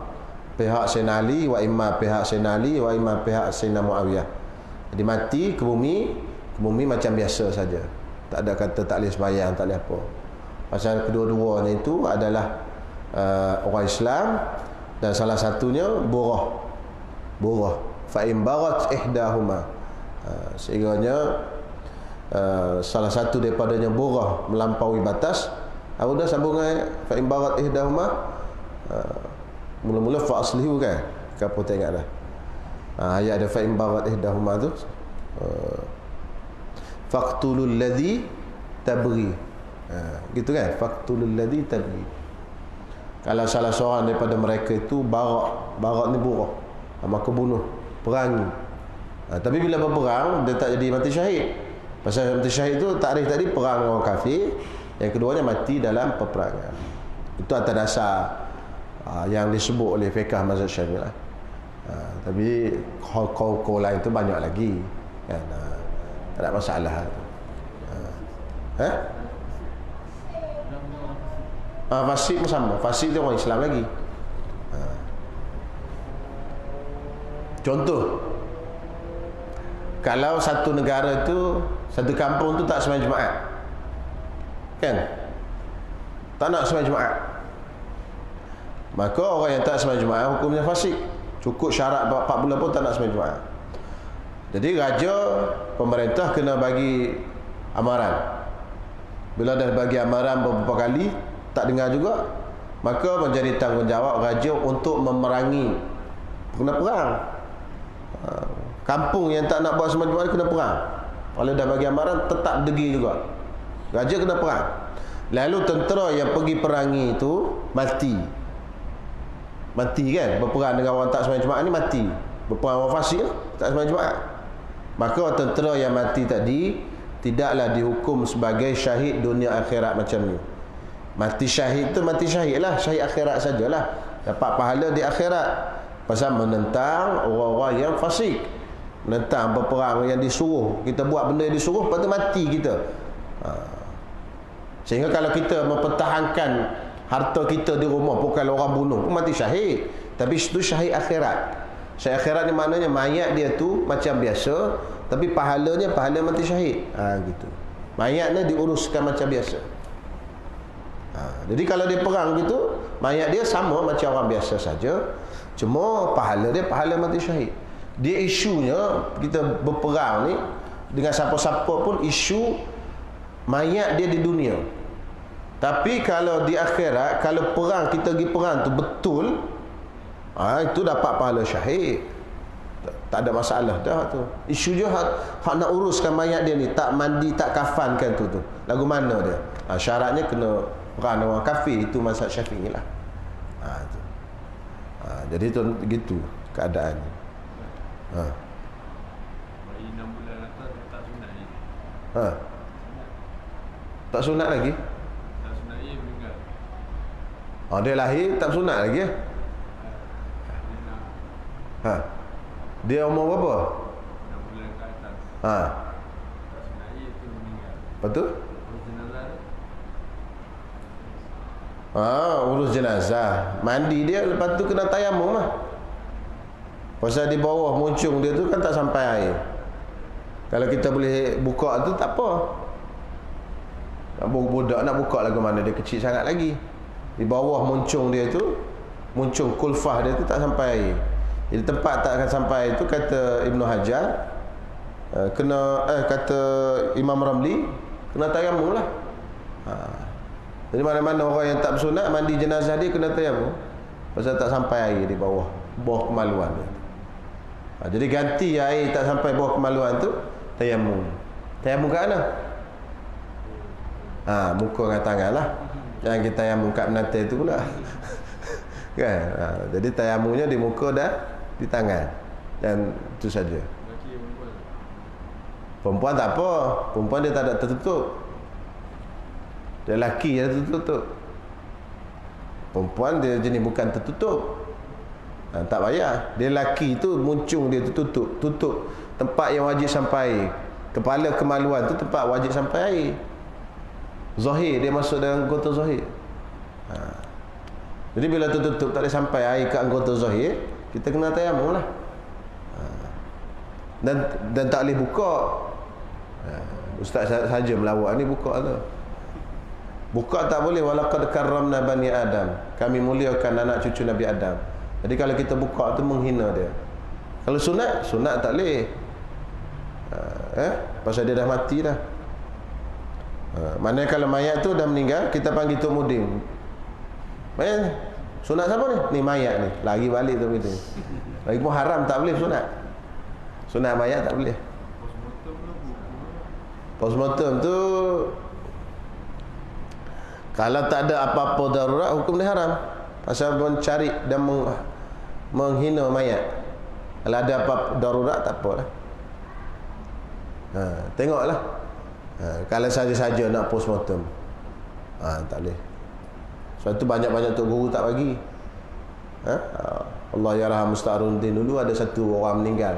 Pihak Sayyidina Ali wa imma pihak Sayyidina Ali wa imma pihak Sayyidina Muawiyah. Jadi mati ke bumi macam biasa saja. Tak ada kata tak boleh sembahyang, tak boleh apa. Pasal kedua-duanya itu adalah orang Islam, dan salah satunya burah. Fa in barat ihdahuma. Sehingga salah satu daripadanya burah melampaui batas. Dah sambung dengan fa in barat ihdahuma. Mula-mula fa aslihu, kan. Kapo tengok dah. Ayat ada fa in barat ihdahuma tu. Faqtulul ladzi tabghi. Gitu kan? Faqtulul ladzi tabghi. Kalau salah seorang daripada mereka itu barak ni burah, maka bunuh, perangi. Tapi bila berperang, dia tak jadi mati syahid. Pasal mati syahid tu takrif tadi perang dengan orang kafir, yang keduanya mati dalam peperangan. Itu atas dasar yang disebut oleh fiqh mazhab Syafi'i lah. Tapi kau lain tu banyak lagi, kan. Tak ada masalah. Fasik pun sama. Fasik tu orang Islam lagi. Contoh, kalau satu negara tu, satu kampung tu tak sembahyang Jumaat, kan, tak nak sembahyang Jumaat, maka orang yang tak sembahyang Jumaat hukumnya fasik. Cukup syarat 4 bulan pun tak nak sembahyang Jumaat. Jadi raja, pemerintah kena bagi amaran. Bila dah bagi amaran beberapa kali tak dengar juga, maka menjadi tanggungjawab raja untuk memerangi, kena perang. Kampung yang tak nak buat sembahyang Jumaat kena perang. Kalau dah bagi amaran tetap degi juga, raja kena perang. Lalu tentera yang pergi perangi itu mati, Mati kan, berperang dengan orang tak sembahyang Jumaat ni mati. Berperang orang fasik tak sembahyang Jumaat. Maka tentera yang mati tadi tidaklah dihukum sebagai syahid dunia akhirat macam ni. Mati syahid tu mati syahid lah, syahid akhirat sajalah. Dapat pahala di akhirat. Pasal menentang orang-orang yang fasik, menentang berperang yang disuruh, kita buat benda yang disuruh, lepas tu mati kita. Sehingga kalau kita mempertahankan harta kita di rumah, bukan orang bunuh, pun mati syahid. Tapi itu syahid akhirat. Syahid akhirat ni maknanya mayat dia tu macam biasa, tapi pahalanya pahala mati syahid. Gitu. Mayatnya diuruskan macam biasa. Jadi kalau dia perang gitu, mayat dia sama macam orang biasa saja, cuma pahala dia pahala mati syahid. Dia isunya kita berperang ni dengan siapa-siapa pun isu mayat dia di dunia. Tapi kalau di akhirat, kalau perang kita pergi perang tu betul, itu dapat pahala syahid. Tak ada masalah dah tu. Isu je hak nak uruskan mayat dia ni, tak mandi, tak kafankan tu. Lagu mana dia? Syaratnya kena perang orang kafir, itu mazhab Syafi'i lah. Tu. Jadi tu gitu keadaannya. Bayi 6 bulan atas tak sunat ni. Tak sunat lagi? Tak sunat ni meninggal. Dia lahir tak sunat lagi ya? Dia nak Dia umur berapa? 6 bulan ke atas. Tak sunat ni tu meninggal. Lepas tu? Urus jenazah tu. Urus jenazah. Mandi dia, lepas tu kena tayamum lah. Pasal di bawah muncung dia tu kan tak sampai air. Kalau kita boleh buka tu tak apa. Budak nak buka lah ke mana, dia kecil sangat lagi. Di bawah muncung dia tu, muncung kulfah dia tu tak sampai air. Jadi tempat tak akan sampai itu, kata Ibnu Hajar, kata Imam Ramli, kena tayamum lah. Jadi mana-mana orang yang tak bersunat, mandi jenazah dia kena tayamum. Pasal tak sampai air di bawah kemaluan dia. Jadi ganti air tak sampai bawah kemaluan tu, tayamum. Tayamum kat mana? Muka dengan tangan lah. Jangan kita tayamum kat menantai tu pula. Kan? Jadi tayamumnya di muka dan di tangan. Dan itu saja. Lelaki perempuan. Perempuan tak apa. Perempuan dia tak ada tertutup. Dia lelaki yang tertutup. Perempuan dia jenis bukan tertutup. Tak payah. Dia lelaki tu muncung dia tertutup. Tutup tempat yang wajib sampai air. Kepala kemaluan tu tempat wajib sampai air. Zahir, dia masuk dalam anggota zahir. Jadi bila tertutup tak boleh sampai air ke anggota zahir, kita kena tayamum lah. Dan tak boleh buka. Ustaz saja melawak ni buka tu. Buka tak boleh. Walaqad karramna bani Adam, kami muliakan anak cucu Nabi Adam. Jadi kalau kita buka tu menghina dia. Kalau sunat tak boleh. Pasal dia dah mati dah. Mana kalau mayat tu dah meninggal, kita panggil Tok Mudin. Sunat siapa ni? Ni mayat ni. Lagi balik tu begitu. Lagi pun haram, tak boleh sunat. Sunat mayat tak boleh. Postmortem tu kalau tak ada apa-apa darurat, hukum dia haram. Pasal mencari dan menghina mayat. Kalau ada apa darurat tak apalah. Tengoklah. Kalau saja-saja nak postmortem, tak boleh. Sebab tu banyak-banyak tok guru tak bagi. Allah yarham Musta'aruddin, dulu ada satu orang meninggal,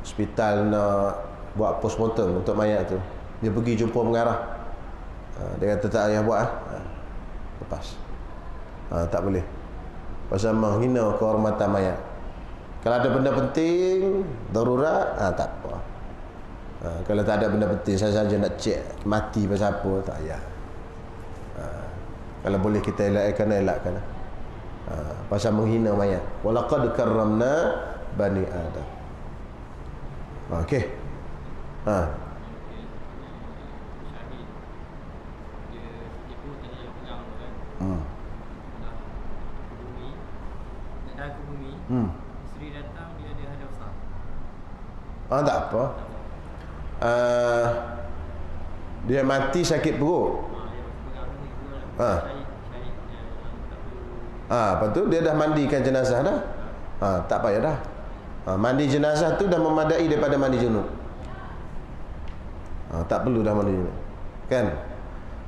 hospital nak buat postmortem untuk mayat tu. Dia pergi jumpa pengarah. Dia kata tak payah buat. Lepas. Tak boleh. Pasal menghina kehormatan mayat. Kalau ada benda penting, darurat, tak apa. Kalau tak ada benda penting, saya saja nak cek mati pasal apa, tak payah. Kalau boleh kita elakkan. Pasal menghina mayat. Walaqad karramna bani Adam. Okey. Syahid dia pun tadi yang pegang tu kan. Nak ke bumi, nak ke bumi. Isteri datang, dia ada hadiah besar. Tak apa. Dia mati sakit perut. Dia pegang ni dua lah. Syahid tak perlu Lepas tu dia dah mandikan jenazah dah. Tak payah dah. Mandi jenazah tu dah memadai daripada mandi junub. Tak perlu dah mandi junub. Kan?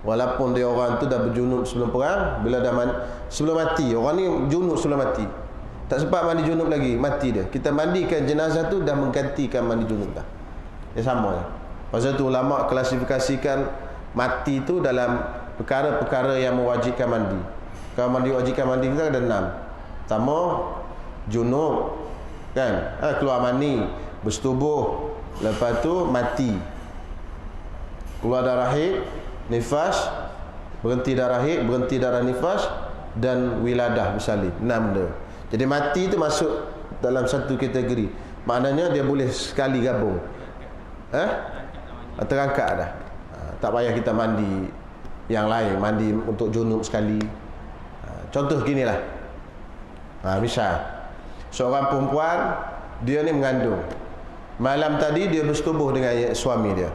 Walaupun dia orang tu dah berjunub sebelum perang, bila dah sebelum mati, orang ni junub sebelum mati. Tak sempat mandi junub lagi, mati dia. Kita mandikan jenazah tu dah menggantikan mandi junub dah. Dia sama je. Pasal tu ulama klasifikasikan mati tu dalam perkara-perkara yang mewajibkan mandi. Kalau mandi wajibkan mandi kita ada 6. Pertama, junub, kan? Keluar mani, bersetubuh, lepas tu mati, keluar darah haid, nifas, berhenti darah haid, berhenti darah nifas, dan wiladah bersalin. 6 benda. Jadi mati tu masuk dalam satu kategori. Maknanya dia boleh sekali gabung. Terangkat dah. Tak payah kita mandi yang lain, mandi untuk junub sekali. Contoh ginilah. Misal seorang perempuan, dia ni mengandung. Malam tadi dia bersetubuh dengan suami dia.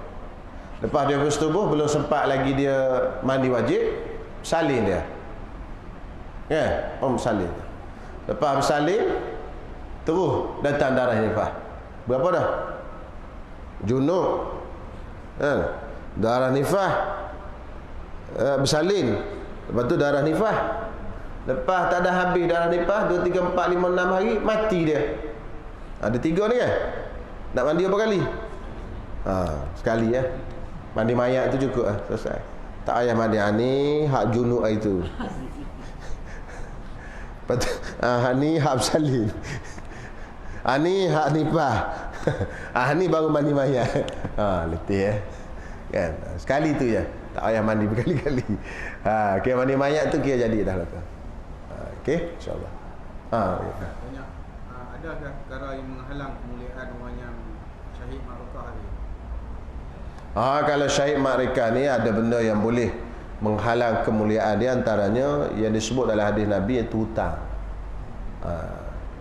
Lepas dia bersetubuh, belum sempat lagi dia mandi wajib, salin dia. Salin. Lepas bersalin, terus datang darah nifas. Berapa dah? Junub, darah nifas, bersalin, lepas tu darah nifas. Lepas tak ada habis darah nifas 2, 3, 4, 5, 6 hari, mati dia. Ada 3 ni kan? Nak mandi berapa kali? Sekali ya. Mandi mayat tu cukup lah, selesai. Tak payah mandi. Ni hak junub itu. Lepas tu ni hak bersalin. Ni hak nifas. Ni baru mandi mayat. Letih kan? Sekali tu je. Tak payah mandi berkali-kali. Kira mandi mayat tu kira jadi dah lah. Okey, insya-Allah. Banyak adakah perkara yang menghalang kemuliaan orang yang syahid ma'rakah ni? Kalau syahid ma'rakah ni ada benda yang boleh menghalang kemuliaan dia, antaranya yang disebut dalam hadis Nabi iaitu hutang.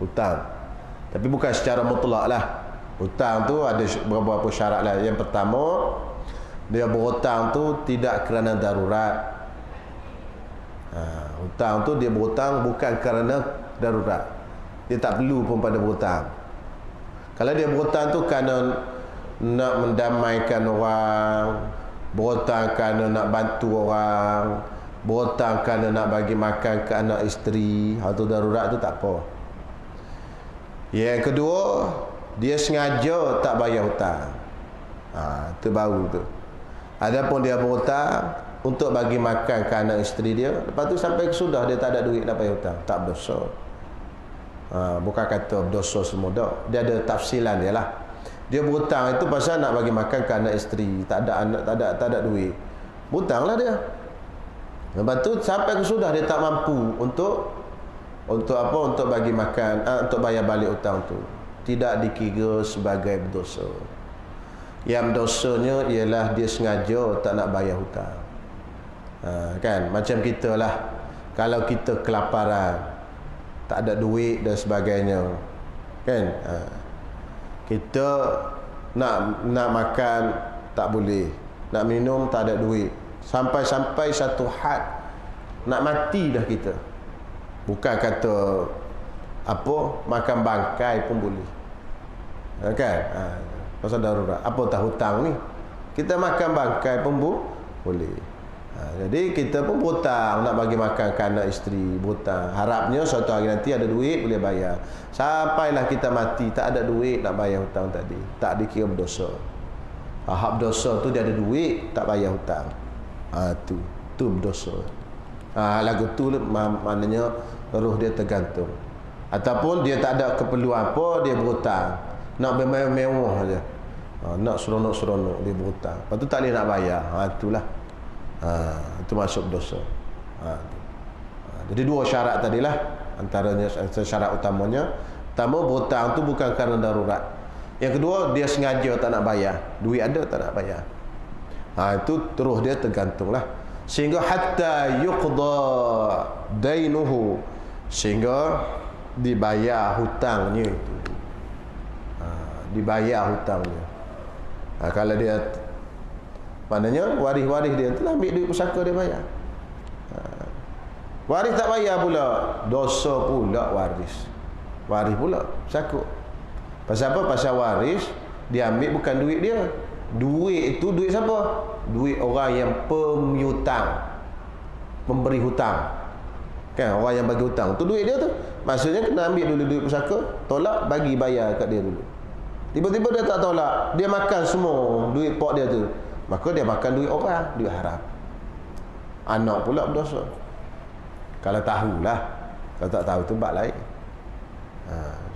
Hutang. Tapi bukan secara mutlak lah. Hutang tu ada beberapa syarat lah. Yang pertama, dia berhutang tu tidak kerana darurat. Hutang tu dia berhutang bukan kerana darurat. Dia tak perlu pun pada berhutang. Kalau dia berhutang tu kerana nak mendamaikan orang, berhutang kerana nak bantu orang, berhutang kerana nak bagi makan ke anak isteri, atau darurat tu tak apa. Yang kedua, dia sengaja tak bayar hutang. Itu baru tu. Adapun dia berhutang untuk bagi makan ke anak isteri dia, lepas tu sampai kesudah dia tak ada duit nak bayar hutang, tak berdosa. Bukan kata berdosa semua dah. Dia ada tafsilan dia lah. Dia berhutang itu pasal nak bagi makan ke anak isteri, tak ada anak, tak ada duit. Berhutanglah dia. Lepas tu sampai kesudah dia tak mampu untuk apa? Untuk bagi makan, untuk bayar balik hutang tu. Tidak dikira sebagai berdosa. Yang dosanya ialah dia sengaja tak nak bayar hutang. Kan macam kita lah, kalau kita kelaparan, tak ada duit dan sebagainya, kan, kita nak makan tak boleh, nak minum tak ada duit, sampai satu had nak mati dah kita. Bukan kata apa, makan bangkai pun boleh, kan? Pasal darurat. Apa tak hutang ni, kita makan bangkai pun boleh. Jadi kita pun berhutang nak bagi makan ke anak isteri, berhutang. Harapnya suatu hari nanti ada duit boleh bayar. Sampailah kita mati tak ada duit nak bayar hutang tadi, tak dikira berdosa. Hak berdosa tu dia ada duit tak bayar hutang. Tu berdosa. Lagu tu maknanya roh dia tergantung. Ataupun dia tak ada keperluan apa, dia berhutang. Nak mewah-mewah aja. Nak seronok-seronok dia berhutang. Lepas tu tak boleh nak bayar. Itulah. Itu masuk dosa. Jadi 2 syarat tadilah, antaranya syarat utamanya. Pertama, berhutang tu bukan kerana darurat. Yang kedua, dia sengaja tak nak bayar. Duit ada tak nak bayar. Itu terus dia tergantunglah. Sehingga hatta yuqda dainuhu, sehingga dibayar hutangnya itu. Dibayar hutangnya. Kalau dia, maknanya waris-waris dia tu ambil duit pusaka dia bayar. Waris tak bayar pula, dosa pula waris. Waris pula sakut. Pasal apa? Pasal waris dia ambil bukan duit dia. Duit itu duit siapa? Duit orang yang pemiutang, memberi hutang. Kan orang yang bagi hutang tu duit dia tu. Maksudnya kena ambil dulu duit pusaka, tolak bagi bayar kat dia dulu. Tiba-tiba dia tak tolak, dia makan semua duit pok dia tu. Maka dia makan duit orang, duit haram. Anak pula berdosa. Kalau tahulah. Kalau tak tahu tu bab lain.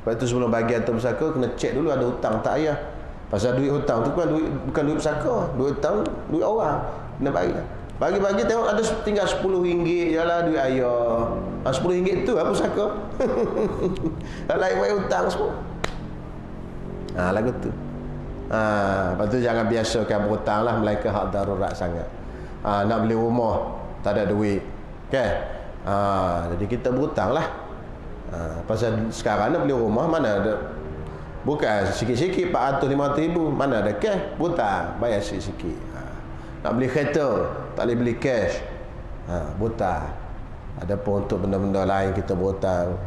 Sebab itu sebelum bagi harta pusaka kena cek dulu ada hutang tak ayah. Pasal duit hutang tu bukan duit pusaka, duit hutang duit orang. Kena bagi. Bagi-bagi tengok ada tinggal RM10 je lah duit ayah. RM10 tu apa pusaka? Tak lain bayar hutang semua. Lagu tu. Lepas tu jangan biasakan berhutang lah, melainkan hak darurat sangat. Nak beli rumah tak ada duit, kan? Jadi kita berhutang lah. Pasal sekarang nak beli rumah mana ada, bukan sikit-sikit 400-500 ribu, mana ada cash, berhutang, bayar sikit-sikit. Nak beli kereta tak boleh beli cash, berhutang. Ada pun untuk benda-benda lain kita berhutang.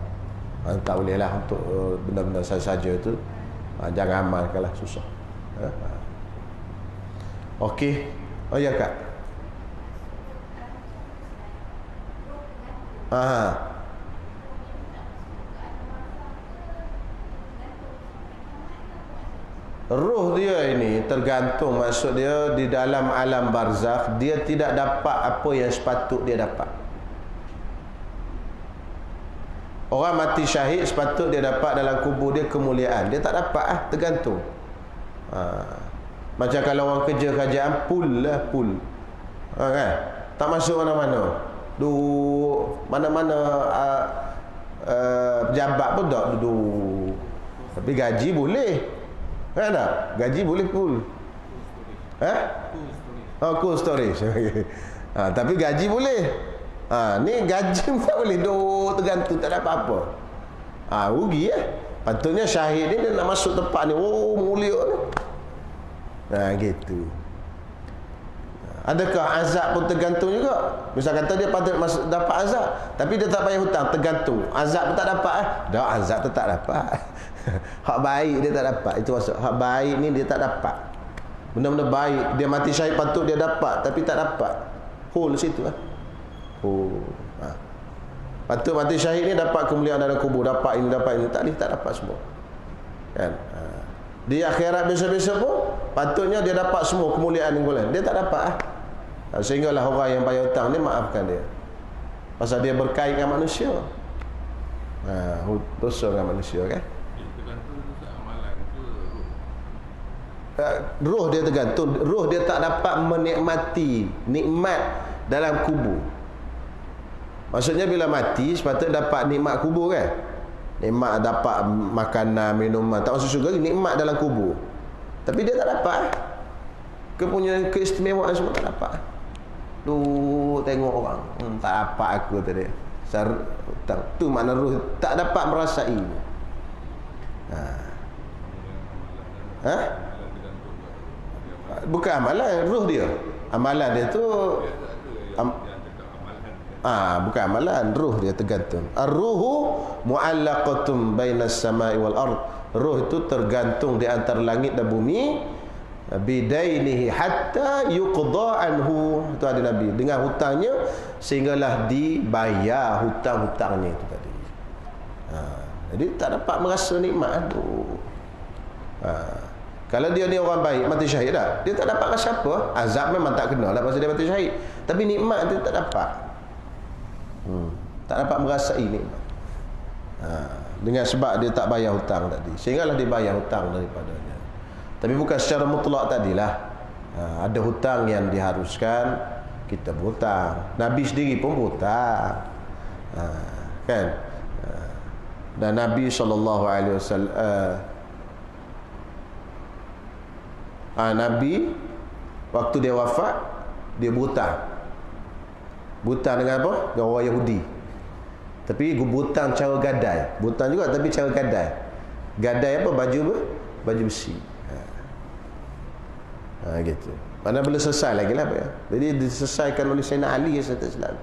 Tak boleh lah untuk benda-benda saja itu. Jangan amalkan lah, susah. Okey. Oh ya Kak. Ruh dia ini tergantung, maksud dia di dalam alam barzakh dia tidak dapat apa yang sepatut dia dapat. Orang mati syahid sepatut dia dapat dalam kubur dia kemuliaan. Dia tak dapat tergantung. Macam kalau orang kerja kerajaan, pool lah, pool. Kan? Tak masuk mana-mana. Duduk mana-mana pejabat pun tak duduk. Tapi gaji boleh. Kan tak? Gaji boleh pool. Cool storage. Tapi gaji boleh. Ni gaji tak boleh duduk tergantung, tak ada apa-apa. Rugi ya. Patutnya syahid ni dia nak masuk tempat ni, oh mulia ni. Gitu. Adakah azab pun tergantung juga? Misal kata dia patut dapat azab, tapi dia tak payah hutang, tergantung. Azab pun tak dapat Dah azab tu tak dapat. Hak baik dia tak dapat. Itu maksud. Hak baik ni dia tak dapat. Benda-benda baik dia mati syahid patut dia dapat, tapi tak dapat. Hole situ patut mati syahid ni dapat kemuliaan dalam kubur, dapat ini, tak dapat semua. Kan? Di akhirat biasa-biasa pun patutnya dia dapat semua kemuliaan yang boleh. Dia tak dapat sehinggalah orang yang bayar hutang ni maafkan dia. Pasal dia berkait dengan manusia. Dosa dengan manusia, kan? Roh dia tergantung. Roh dia tak dapat menikmati nikmat dalam kubur. Maksudnya bila mati sepatutnya dapat nikmat kubur, kan? Nikmat dapat makanan, minuman, tak masuk syurga, nikmat dalam kubur. Tapi dia tak dapat. Kepunyaan keistimewaan semua tak dapat. Tengok orang, tak dapat aku tadi. Tu makna roh tak dapat merasai. Bukan amalan, roh dia. Amalan dia tu bukan amalan, ruh dia tergantung. Ar-ruhu mu'allaqatun bainas samai wal ard. Ruh itu tergantung di antara langit dan bumi. Bidainihi hatta yuqda anhu. Itu ada Nabi dengan hutangnya sehinggalah dibayar hutang-hutangnya itu tadi. Jadi tak dapat merasa nikmat tu. Kalau dia ni orang baik, mati syahid dah, dia tak dapat rasa apa. Azab memang tak kena lah pasal dia mati syahid, tapi nikmat tu tak dapat. Tak dapat merasai nikmat. Dengan sebab dia tak bayar hutang tadi, sehinggalah dia bayar hutang daripadanya. Tapi bukan secara mutlak tadilah. Ada hutang yang diharuskan kita berhutang. Nabi sendiri pun berhutang, kan? Dan Nabi SAW, Nabi waktu dia wafat, dia berhutang. Berhutang dengan apa? Dengan orang Yahudi. Tapi berhutang cara gadai. Berhutang juga tapi cara gadai. Gadai apa? Baju apa? Baju besi. Gitu. Mana belum selesai lagi lah, ya. Jadi diselesaikan oleh Sayyidina Ali, ya, saya tak silap.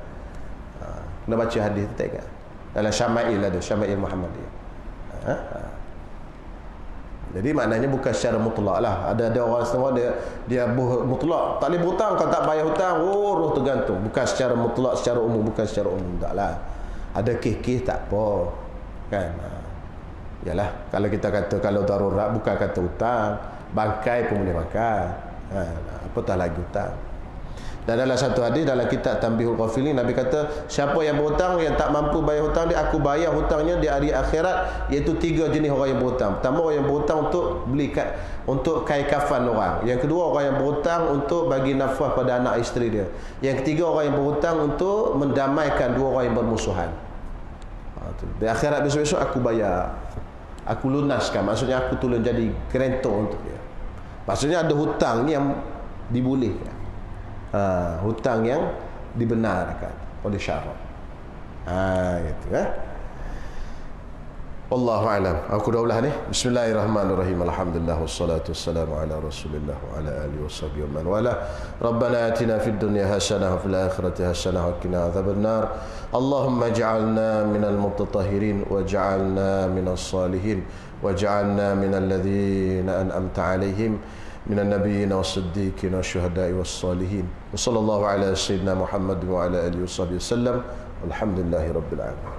Kena baca hadis tu tak? Dalam Syama'il ada, Syama'il Muhammadiyah. Jadi maknanya bukan secara mutlak lah. Ada orang semua dia mutlak tak boleh berhutang, kalau tak bayar hutang roh tergantung. Bukan secara mutlak, secara umum, bukan secara umum, taklah. Ada kes-kes tak apa. Kan? Yalah, kalau kita kata kalau darurat bukan kata hutang, bangkai pun boleh makan. Apatah lagi hutang. Dan dalam satu hadis dalam kitab Tanbihul Ghafilin, Nabi kata, siapa yang berhutang yang tak mampu bayar hutang dia, aku bayar hutangnya di hari akhirat. Iaitu 3 jenis orang yang berhutang. Pertama, orang yang berhutang untuk beli untuk kain kafan orang. Yang kedua, orang yang berhutang untuk bagi nafkah pada anak isteri dia. Yang ketiga, orang yang berhutang untuk mendamaikan 2 orang yang bermusuhan. Di akhirat besok-besok aku bayar, aku lunaskan, maksudnya aku tolong jadi guarantor untuk dia. Maksudnya ada hutang ni yang dibolehkan, hutang yang dibenarkan oleh syarak. Gitu Wallahu a'lam. Aku dah ulah ni. Bismillahirrahmanirrahim. Alhamdulillah wassalatu wassalamu ala Rasulillah wa ala alihi washabihi wa man wala. Rabbana atina fid dunya hasanah wa fil akhirati hasanah wa qina adzabannar. Allahumma ij'alna minal mutatahhirin waj'alna minas salihin waj'alna minal ladzina an'amta 'alaihim minan nabiyyin was-siddiqin wasyuhada'i was-salihin. Wa sallallahu ala sayyidina Muhammad wa ala alihi washabihi wasallam. Walhamdulillahirabbil alamin.